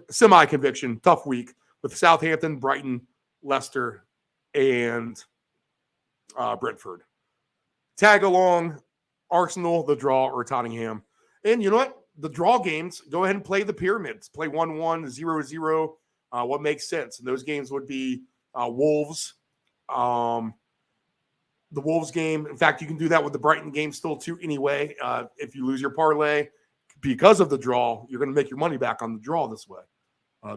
semi-conviction, tough week with Southampton, Brighton, Leicester, and Brentford. Tag along Arsenal, the draw, or Tottenham. And you know what? The draw games, go ahead and play the pyramids. Play 1-1, 0-0, what makes sense. And those games would be Wolves, the Wolves game. In fact, you can do that with the Brighton game still too anyway. If you lose your parlay because of the draw, you're going to make your money back on the draw this way,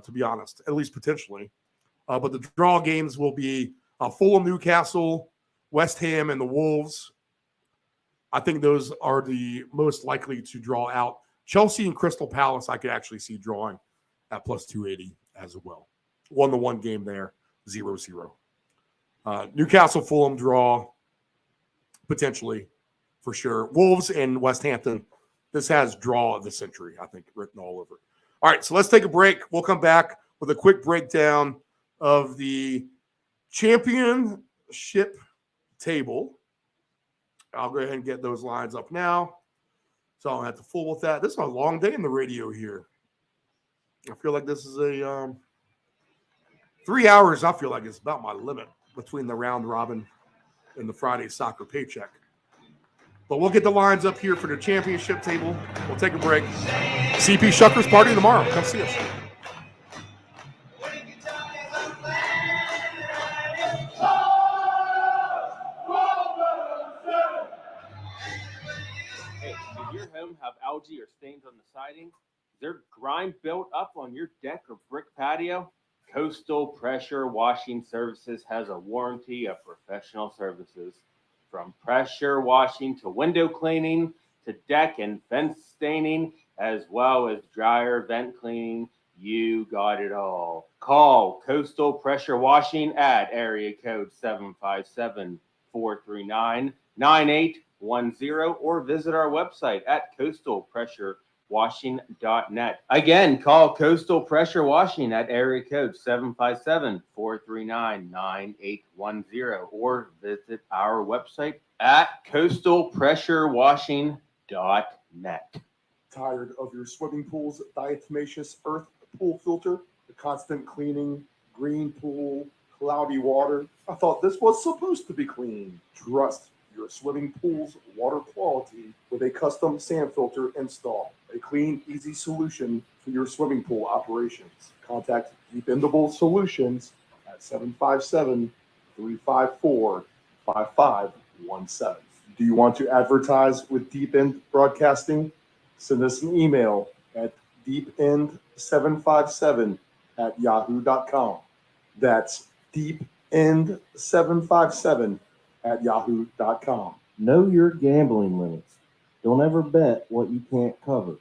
to be honest, at least potentially. But the draw games will be Fulham, Newcastle, West Ham, and the Wolves. I think those are the most likely to draw out. Chelsea and Crystal Palace, I could actually see drawing at plus 280 as well. 1-1 game there, 0-0. Newcastle, Fulham draw, potentially, for sure. Wolves and West Hampton, this has draw of the century, I think, written all over it. All right, so let's take a break. We'll come back with a quick breakdown of the championship table. I'll go ahead and get those lines up now, so I don't have to fool with that. This is a long day in the radio here. I feel like this is a 3 hours. I feel like it's about my limit between the round robin and the Friday soccer paycheck. But we'll get the lines up here for the championship table. We'll take a break. CP Shuckers party tomorrow. Come see us. Does your home have algae or stains on the siding? Is there grime built up on your deck or brick patio? Coastal Pressure Washing Services has a warranty of professional services. From pressure washing to window cleaning to deck and fence staining, as well as dryer vent cleaning, you got it all. Call Coastal Pressure Washing at area code 757-439-9810 or visit our website at coastalpressurewashing.net. Again, call Coastal Pressure Washing at area code 757-439-9810 or visit our website at coastalpressurewashing.net. Tired of your swimming pool's diatomaceous earth pool filter? The constant cleaning, green pool, cloudy water? I thought this was supposed to be clean. Trust your swimming pool's water quality with a custom sand filter install. A clean, easy solution for your swimming pool operations. Contact Dependable Solutions at 757-354-5517. Do you want to advertise with Deep End Broadcasting? Send us an email at deepend757@yahoo.com. That's deepend757@yahoo.com. Know your gambling limits. Don't ever bet what you can't cover.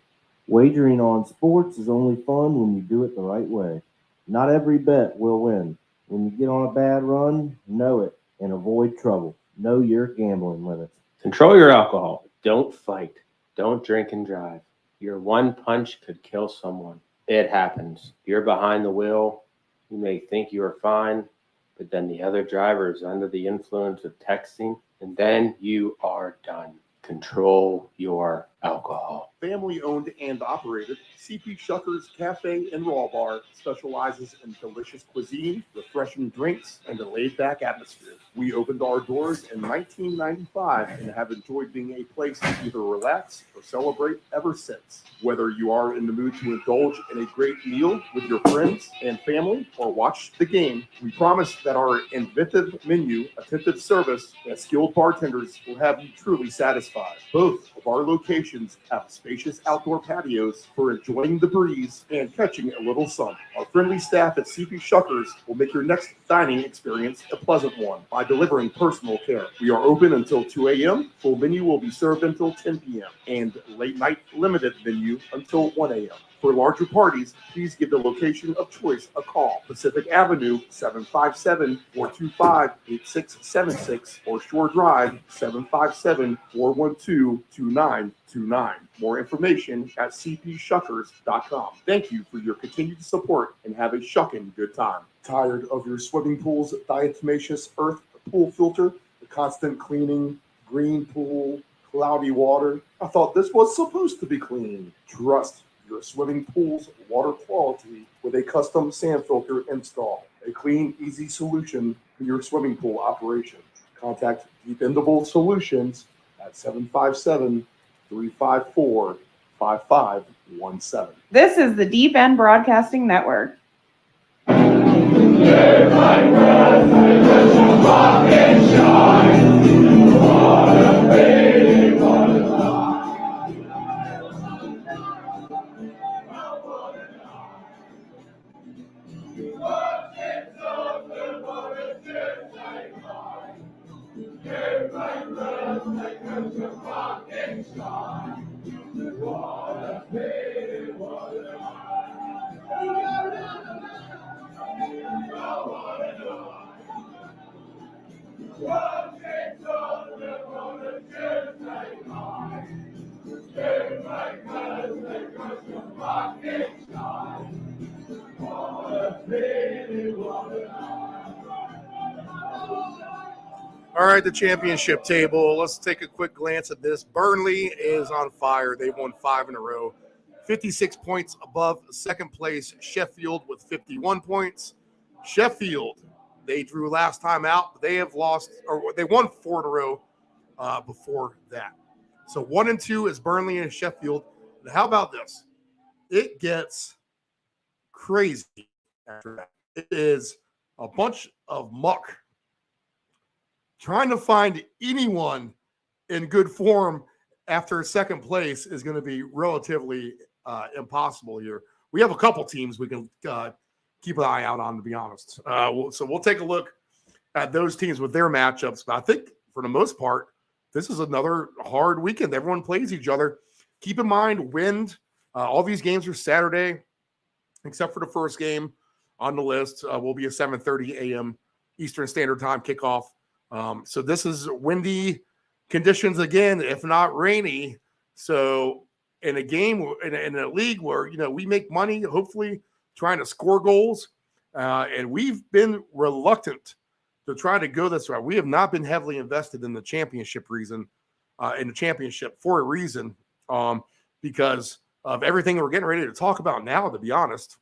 Wagering on sports is only fun when you do it the right way. Not every bet will win. When you get on a bad run, know it and avoid trouble. Know your gambling limits. Control your alcohol. Don't fight. Don't drink and drive. Your one punch could kill someone. It happens. You're behind the wheel. You may think you are fine, but then the other driver is under the influence of texting, and then you are done. Control your alcohol. Family owned and operated, CP Shuckers Cafe and Raw Bar specializes in delicious cuisine, refreshing drinks, and a laid-back atmosphere. We opened our doors in 1995 and have enjoyed being a place to either relax or celebrate ever since. Whether you are in the mood to indulge in a great meal with your friends and family or watch the game, we promise that our inventive menu, attentive service, and skilled bartenders will have you truly satisfied. Both of our locations have spacious outdoor patios for enjoying the breeze and catching a little sun. Our friendly staff at CP Shuckers will make your next dining experience a pleasant one by delivering personal care. We are open until 2 a.m. Full menu will be served until 10 p.m. and late night limited menu until 1 a.m. For larger parties, please give the location of choice a call. Pacific Avenue, 757-425-8676 or Shore Drive, 757-412-2929. More information at cpshuckers.com. Thank you for your continued support and have a shucking good time. Tired of your swimming pool's diatomaceous earth pool filter, the constant cleaning, green pool, cloudy water? I thought this was supposed to be clean. Trust your swimming pool's water quality with a custom sand filter install. A clean, easy solution for your swimming pool operation. Contact Dependable Solutions at 757-354-5517. This is the Deep End Broadcasting Network. All right, the championship table. Let's take a quick glance at this. Burnley is on fire. They've won 5 in a row. 56 points above second place. Sheffield with 51 points. Sheffield, they drew last time out. They have lost, or they won 4 in a row before that. So 1 and 2 is Burnley and Sheffield. And how about this? It gets crazy after that. It is a bunch of muck. Trying to find anyone in good form after second place is going to be relatively impossible here. We have a couple teams we can keep an eye out on, to be honest. So we'll take a look at those teams with their matchups. But I think for the most part, this is another hard weekend. Everyone plays each other. Keep in mind, wind. All these games are Saturday, except for the first game on the list. Will be a 7:30 a.m. Eastern Standard Time kickoff. So this is windy conditions again, if not rainy. So in a game, in a league where, we make money, hopefully trying to score goals, and we've been reluctant to try to go this route. We have not been heavily invested in the championship for a reason, because of everything we're getting ready to talk about now, to be honest.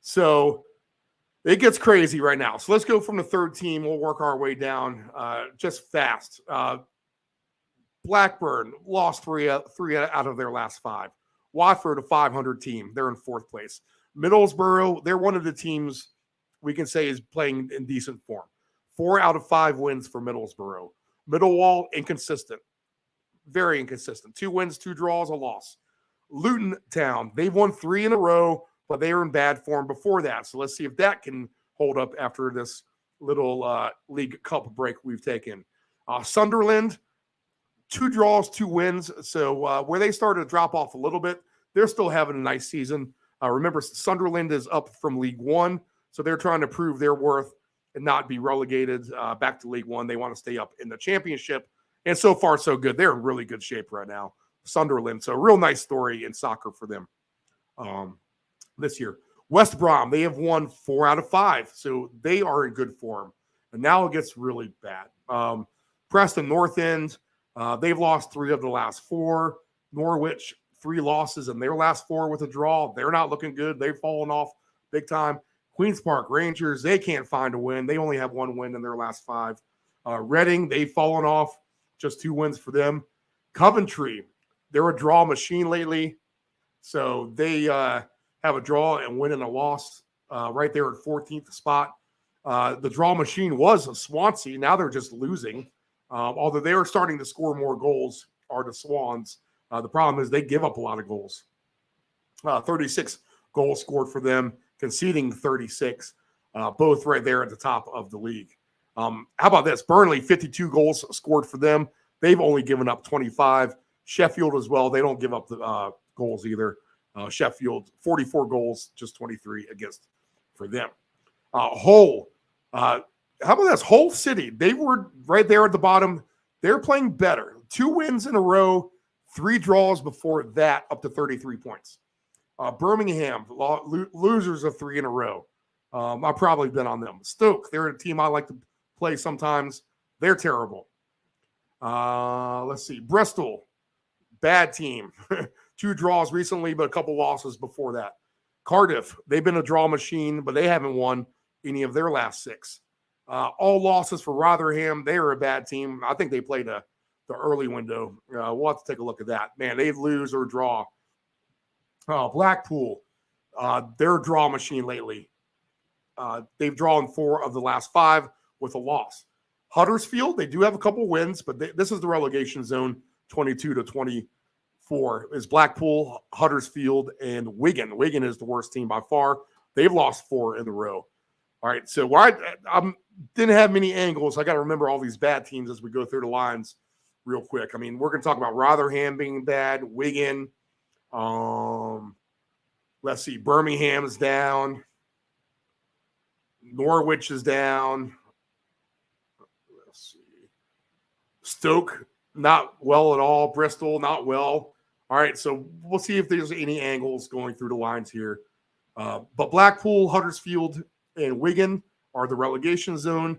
So it gets crazy right now. So let's go from the third team. We'll work our way down just fast. Blackburn lost three out of their last 5. Watford, a 500 team. They're in 4th place. Middlesbrough, they're one of the teams we can say is playing in decent form. 4 out of 5 wins for Middlesbrough. Millwall, inconsistent. Very inconsistent. 2 wins, 2 draws, a loss. Luton Town, they've won 3 in a row, but they were in bad form before that. So let's see if that can hold up after this little League Cup break we've taken. Sunderland, 2 draws, 2 wins. So where they started to drop off a little bit, they're still having a nice season. Remember, Sunderland is up from League One, so they're trying to prove their worth and not be relegated back to League One. They want to stay up in the championship. And so far, so good. They're in really good shape right now, Sunderland. So a real nice story in soccer for them. This year. West Brom, they have won 4 out of 5, so they are in good form. And now it gets really bad. Preston North End, they've lost 3 of the last 4. Norwich, 3 losses in their last 4 with a draw. They're not looking good. They've fallen off big time. Queen's Park Rangers, they can't find a win. They only have 1 win in their last 5. Reading, they've fallen off. Just 2 wins for them. Coventry, they're a draw machine lately. So they have a draw and win and a loss right there at 14th spot. The draw machine was Swansea. Now they're just losing, although they are starting to score more goals are the Swans. The problem is they give up a lot of goals. 36 goals scored for them, conceding 36, both right there at the top of the league. How about this? Burnley, 52 goals scored for them. They've only given up 25. Sheffield as well. They don't give up the goals either. Sheffield, 44 goals, just 23 against for them. Hull, how about this? Hull City, they were right there at the bottom. They're playing better. 2 wins in a row, 3 draws before that, up to 33 points. Birmingham, losers of 3 in a row. I've probably been on them. Stoke, they're a team I like to play sometimes. They're terrible. Let's see. Bristol, bad team. 2 draws recently, but a couple losses before that. Cardiff, they've been a draw machine, but they haven't won any of their last 6. All losses for Rotherham. They are a bad team. I think they played the early window. We'll have to take a look at that. Man, they lose or draw. Blackpool, they're a draw machine lately. They've drawn 4 of the last 5 with a loss. Huddersfield, they do have a couple wins, but this is the relegation zone, 22 to 24. Is Blackpool, Huddersfield, and Wigan. Wigan is the worst team by far. They've lost 4 in a row. All right, so I didn't have many angles. I got to remember all these bad teams as we go through the lines real quick. I mean, we're going to talk about Rotherham being bad, Wigan. Let's see, Birmingham's down. Norwich is down. Let's see. Stoke, not well at all. Bristol, not well. All right, so we'll see if there's any angles going through the lines here. But Blackpool, Huddersfield, and Wigan are the relegation zone,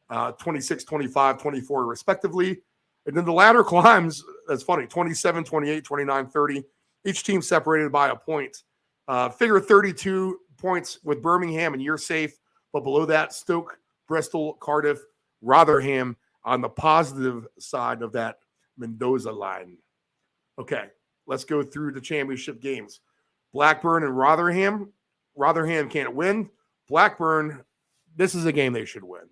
26, 25, 24 respectively. And then the ladder climbs, that's funny, 27, 28, 29, 30. Each team separated by a point. Figure 32 points with Birmingham, and you're safe. But below that, Stoke, Bristol, Cardiff, Rotherham on the positive side of that Mendoza line. Okay, let's go through the championship games. Blackburn and Rotherham. Rotherham can't win. Blackburn, this is a game they should win.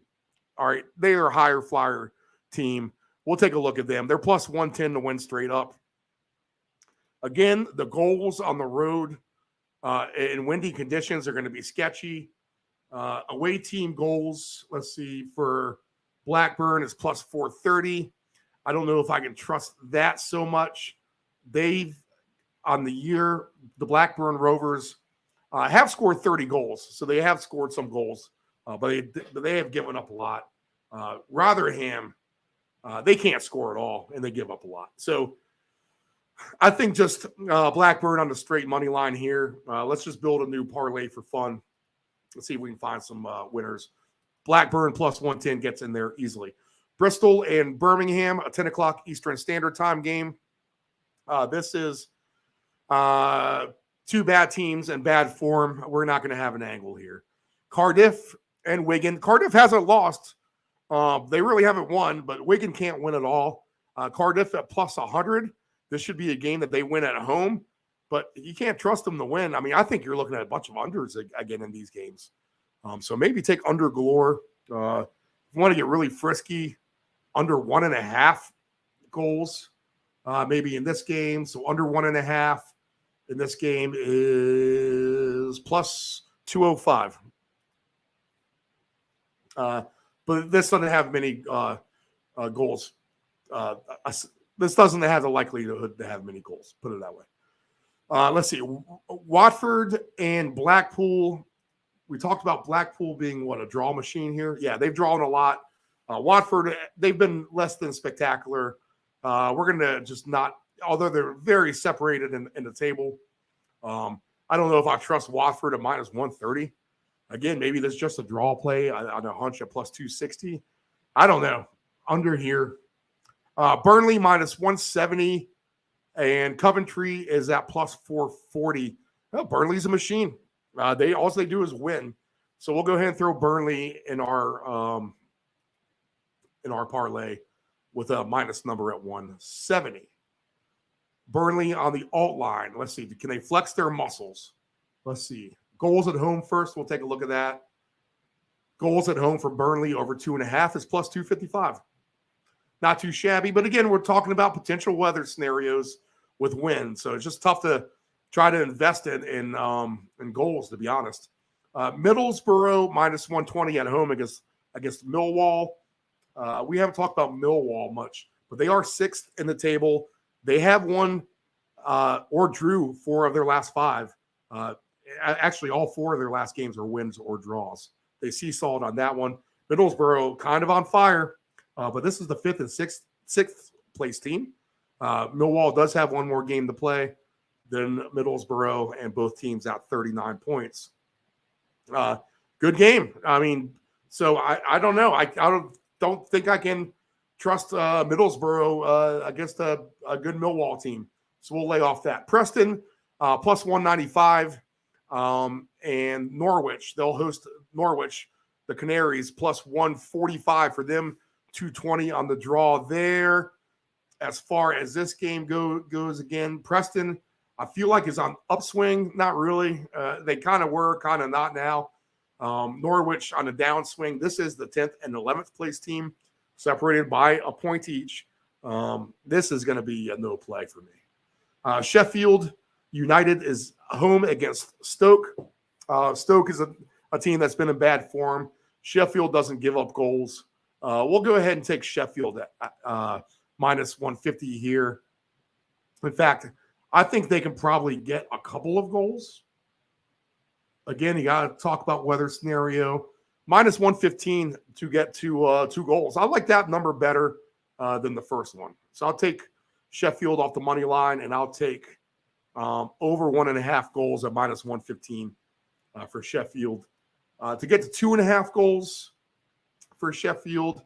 All right, they are a higher flyer team. We'll take a look at them. They're plus 110 to win straight up. Again, the goals on the road in windy conditions are going to be sketchy. Away team goals, let's see, for Blackburn is plus 430. I don't know if I can trust that so much. They've, on the year, the Blackburn Rovers have scored 30 goals. So they have scored some goals, but they have given up a lot. Rotherham, they can't score at all, and they give up a lot. So I think just Blackburn on the straight money line here. Let's just build a new parlay for fun. Let's see if we can find some winners. Blackburn plus 110 gets in there easily. Bristol and Birmingham, a 10 o'clock Eastern Standard Time game. This is 2 bad teams and bad form. We're not going to have an angle here. Cardiff and Wigan. Cardiff hasn't lost. They really haven't won, but Wigan can't win at all. Cardiff at plus 100. This should be a game that they win at home, but you can't trust them to win. I mean, I think you're looking at a bunch of unders again in these games. So maybe take under galore. If you want to get really frisky, under 1.5 goals, maybe in this game. So under 1.5 in this game is plus 205. But this doesn't have many goals. This doesn't have the likelihood to have many goals, put it that way. Let's see. Watford and Blackpool. We talked about Blackpool being, a draw machine here? Yeah, they've drawn a lot. Watford, they've been less than spectacular. We're going to just not, although they're very separated in the table. I don't know if I trust Watford at minus 130. Again, maybe that's just a draw play on a hunch at plus 260. I don't know. Under here. Burnley minus 170, and Coventry is at plus 440. Well, Burnley's a machine. All they do is win. So we'll go ahead and throw Burnley in our parlay with a minus number at 170. Burnley on the alt line. Let's see. Can they flex their muscles? Let's see. Goals at home first. We'll take a look at that. Goals at home for Burnley over 2.5 is plus 255. not too shabby. But again, we're talking about potential weather scenarios with wind, so it's just tough to try to invest in goals, to be honest. Middlesbrough minus 120 at home against Millwall. We haven't talked about Millwall much, but they are sixth in the table. They have won or drew 4 of their last 5. Actually, all 4 of their last games are wins or draws. They seesawed on that one. Middlesbrough kind of on fire, but this is the 5th and 6th place team. Millwall does have one more game to play than Middlesbrough, and both teams out 39 points. Good game. I mean, so I don't know. I don't think I can trust Middlesbrough against a good Millwall team. So we'll lay off that. Preston plus 195, and Norwich. They'll host Norwich, the Canaries, plus 145 for them. 220 on the draw there. As far as this game goes, again, Preston, I feel like is on upswing. Not really. They kind of were, kind of not now. Norwich on a downswing. This is the 10th and 11th place team, separated by a point each. This is going to be a no play for me. Sheffield United is home against Stoke. Stoke is a team that's been in bad form. Sheffield doesn't give up goals. We'll go ahead and take Sheffield at minus 150 here. In fact, I think they can probably get a couple of goals. Again, you got to talk about weather scenario. Minus 115 to get to 2 goals. I like that number better than the first one. So I'll take Sheffield off the money line, and I'll take over 1.5 goals at minus 115 for Sheffield. To get to 2.5 goals for Sheffield,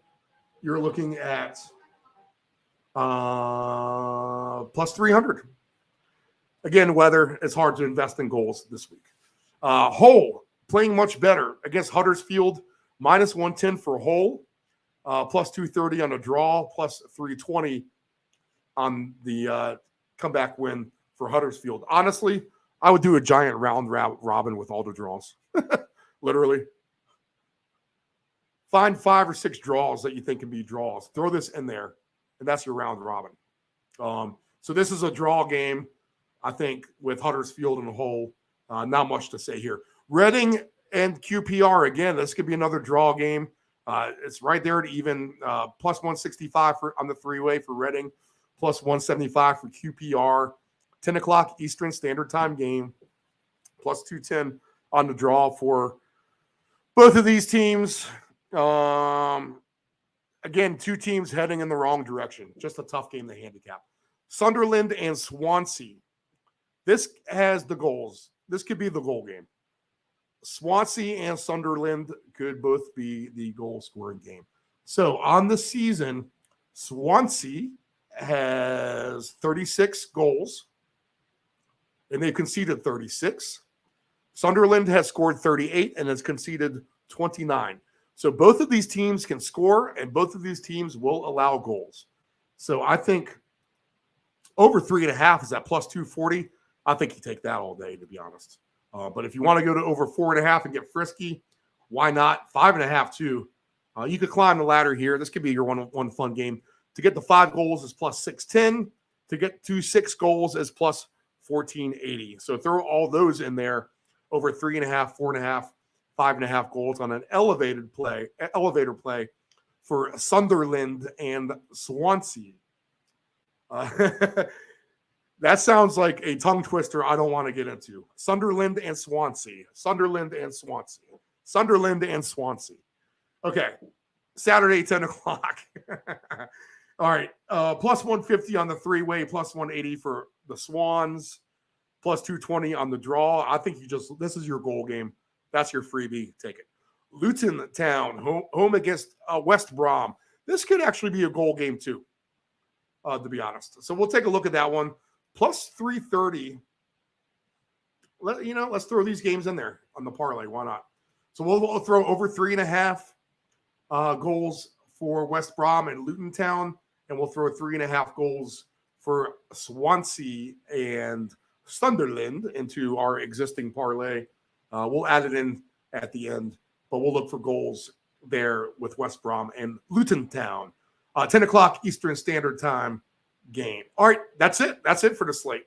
you're looking at plus 300. Again, weather, it's hard to invest in goals this week. Hull playing much better against Huddersfield, minus 110 for Hull, plus 230 on a draw, plus 320 on the comeback win for Huddersfield. Honestly, I would do a giant round robin with all the draws. Literally. Find 5 or 6 draws that you think can be draws. Throw this in there, and that's your round robin. So this is a draw game, I think, with Huddersfield and Hull. Not much to say here. Reading and QPR, again, this could be another draw game. It's right there to even plus 165 on the 3-way for Reading, plus 175 for QPR. 10 o'clock Eastern Standard Time game, plus 210 on the draw for both of these teams. Again, 2 teams heading in the wrong direction. Just a tough game to handicap. Sunderland and Swansea. This has the goals. This could be the goal game. Swansea and Sunderland could both be the goal-scoring game. So on the season, Swansea has 36 goals, and they've conceded 36. Sunderland has scored 38 and has conceded 29. So both of these teams can score, and both of these teams will allow goals. So I think over 3.5 is at plus 240. I think you take that all day, to be honest. But if you want to go to over 4.5 and get frisky, why not? 5.5 too. You could climb the ladder here. This could be your one fun game. To get the 5 goals is plus 610. To get to 6 goals is plus 1480. So throw all those in there. Over 3.5, 4.5, 5.5 goals on an elevator play for Sunderland and Swansea. That sounds like a tongue twister I don't want to get into. Sunderland and Swansea. Sunderland and Swansea. Sunderland and Swansea. Okay. Saturday, 10 o'clock. All right. Plus 150 on the 3-way, plus 180 for the Swans, plus 220 on the draw. I think this is your goal game. That's your freebie. Take it. Luton Town, home against West Brom. This could actually be a goal game too, to be honest. So we'll take a look at that one. Plus 330. Let's throw these games in there on the parlay. Why not? So we'll throw over 3.5 goals for West Brom and Luton Town, and we'll throw 3.5 goals for Swansea and Sunderland into our existing parlay. We'll add it in at the end, but we'll look for goals there with West Brom and Luton Town. 10 o'clock Eastern Standard Time game. All right, that's it. That's it for the slate.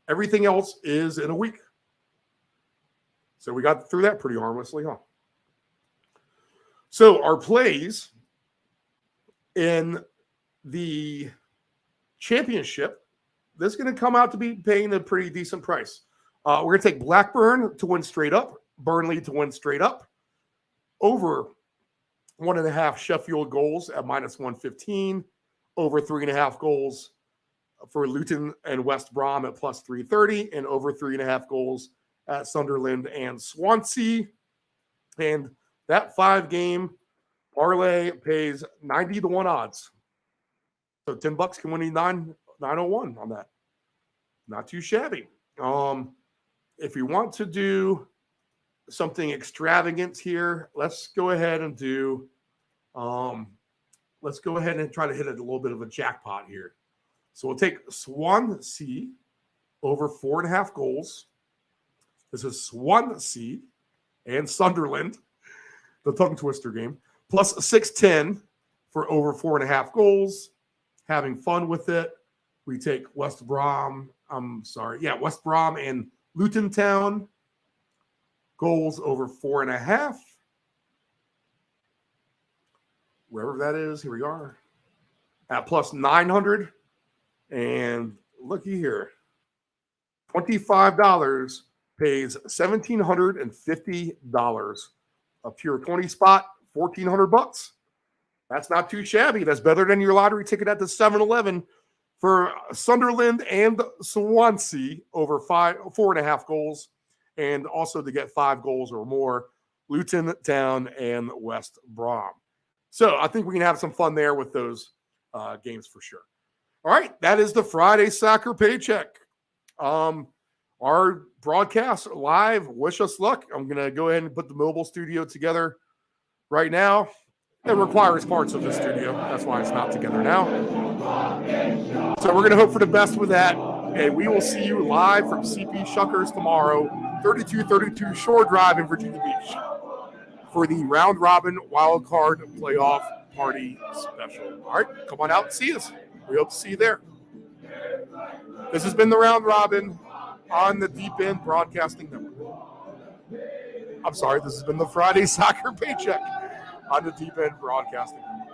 Everything else is in a week. So we got through that pretty harmlessly, huh? So our plays in the championship, this is going to come out to be paying a pretty decent price. We're going to take Blackburn to win straight up, Burnley to win straight up, over 1.5 Sheffield goals at -115, over 3.5 goals for Luton and West Brom at +330, and over 3.5 goals at Sunderland and Swansea. And that 5-game parlay pays 90-1 odds. So $10 can win you 901 on that. Not too shabby. If you want to do something extravagant here, let's go ahead and do let's go ahead and try to hit a little bit of a jackpot here. So we'll take Swansea over 4.5 goals. This is Swansea and Sunderland, the tongue twister game, plus 610 for over 4.5 goals. Having fun with it. We take West Brom and Luton Town, goals over 4.5. Wherever that is, here we are. At +900. And looky here. $25 pays $1,750. A pure 20 spot, $1,400. That's not too shabby. That's better than your lottery ticket at the 7-Eleven for Sunderland and Swansea over 4.5 goals, and also to get 5 goals or more, Luton Town and West Brom. So I think we can have some fun there with those games for sure. All right, that is the Friday Soccer Paycheck. Our broadcast live. Wish us luck. I'm going to go ahead and put the mobile studio together right now. It requires parts of the studio. That's why it's not together now. So we're going to hope for the best with that. And we will see you live from CP Shuckers tomorrow, 3232 Shore Drive in Virginia Beach, for the round robin wild card playoff party special. All right, come on out and see us. We hope to see you there. This has been the round robin on the Deep End Broadcasting Network. I'm sorry, this has been the Friday Soccer Paycheck on the Deep End Broadcasting Network.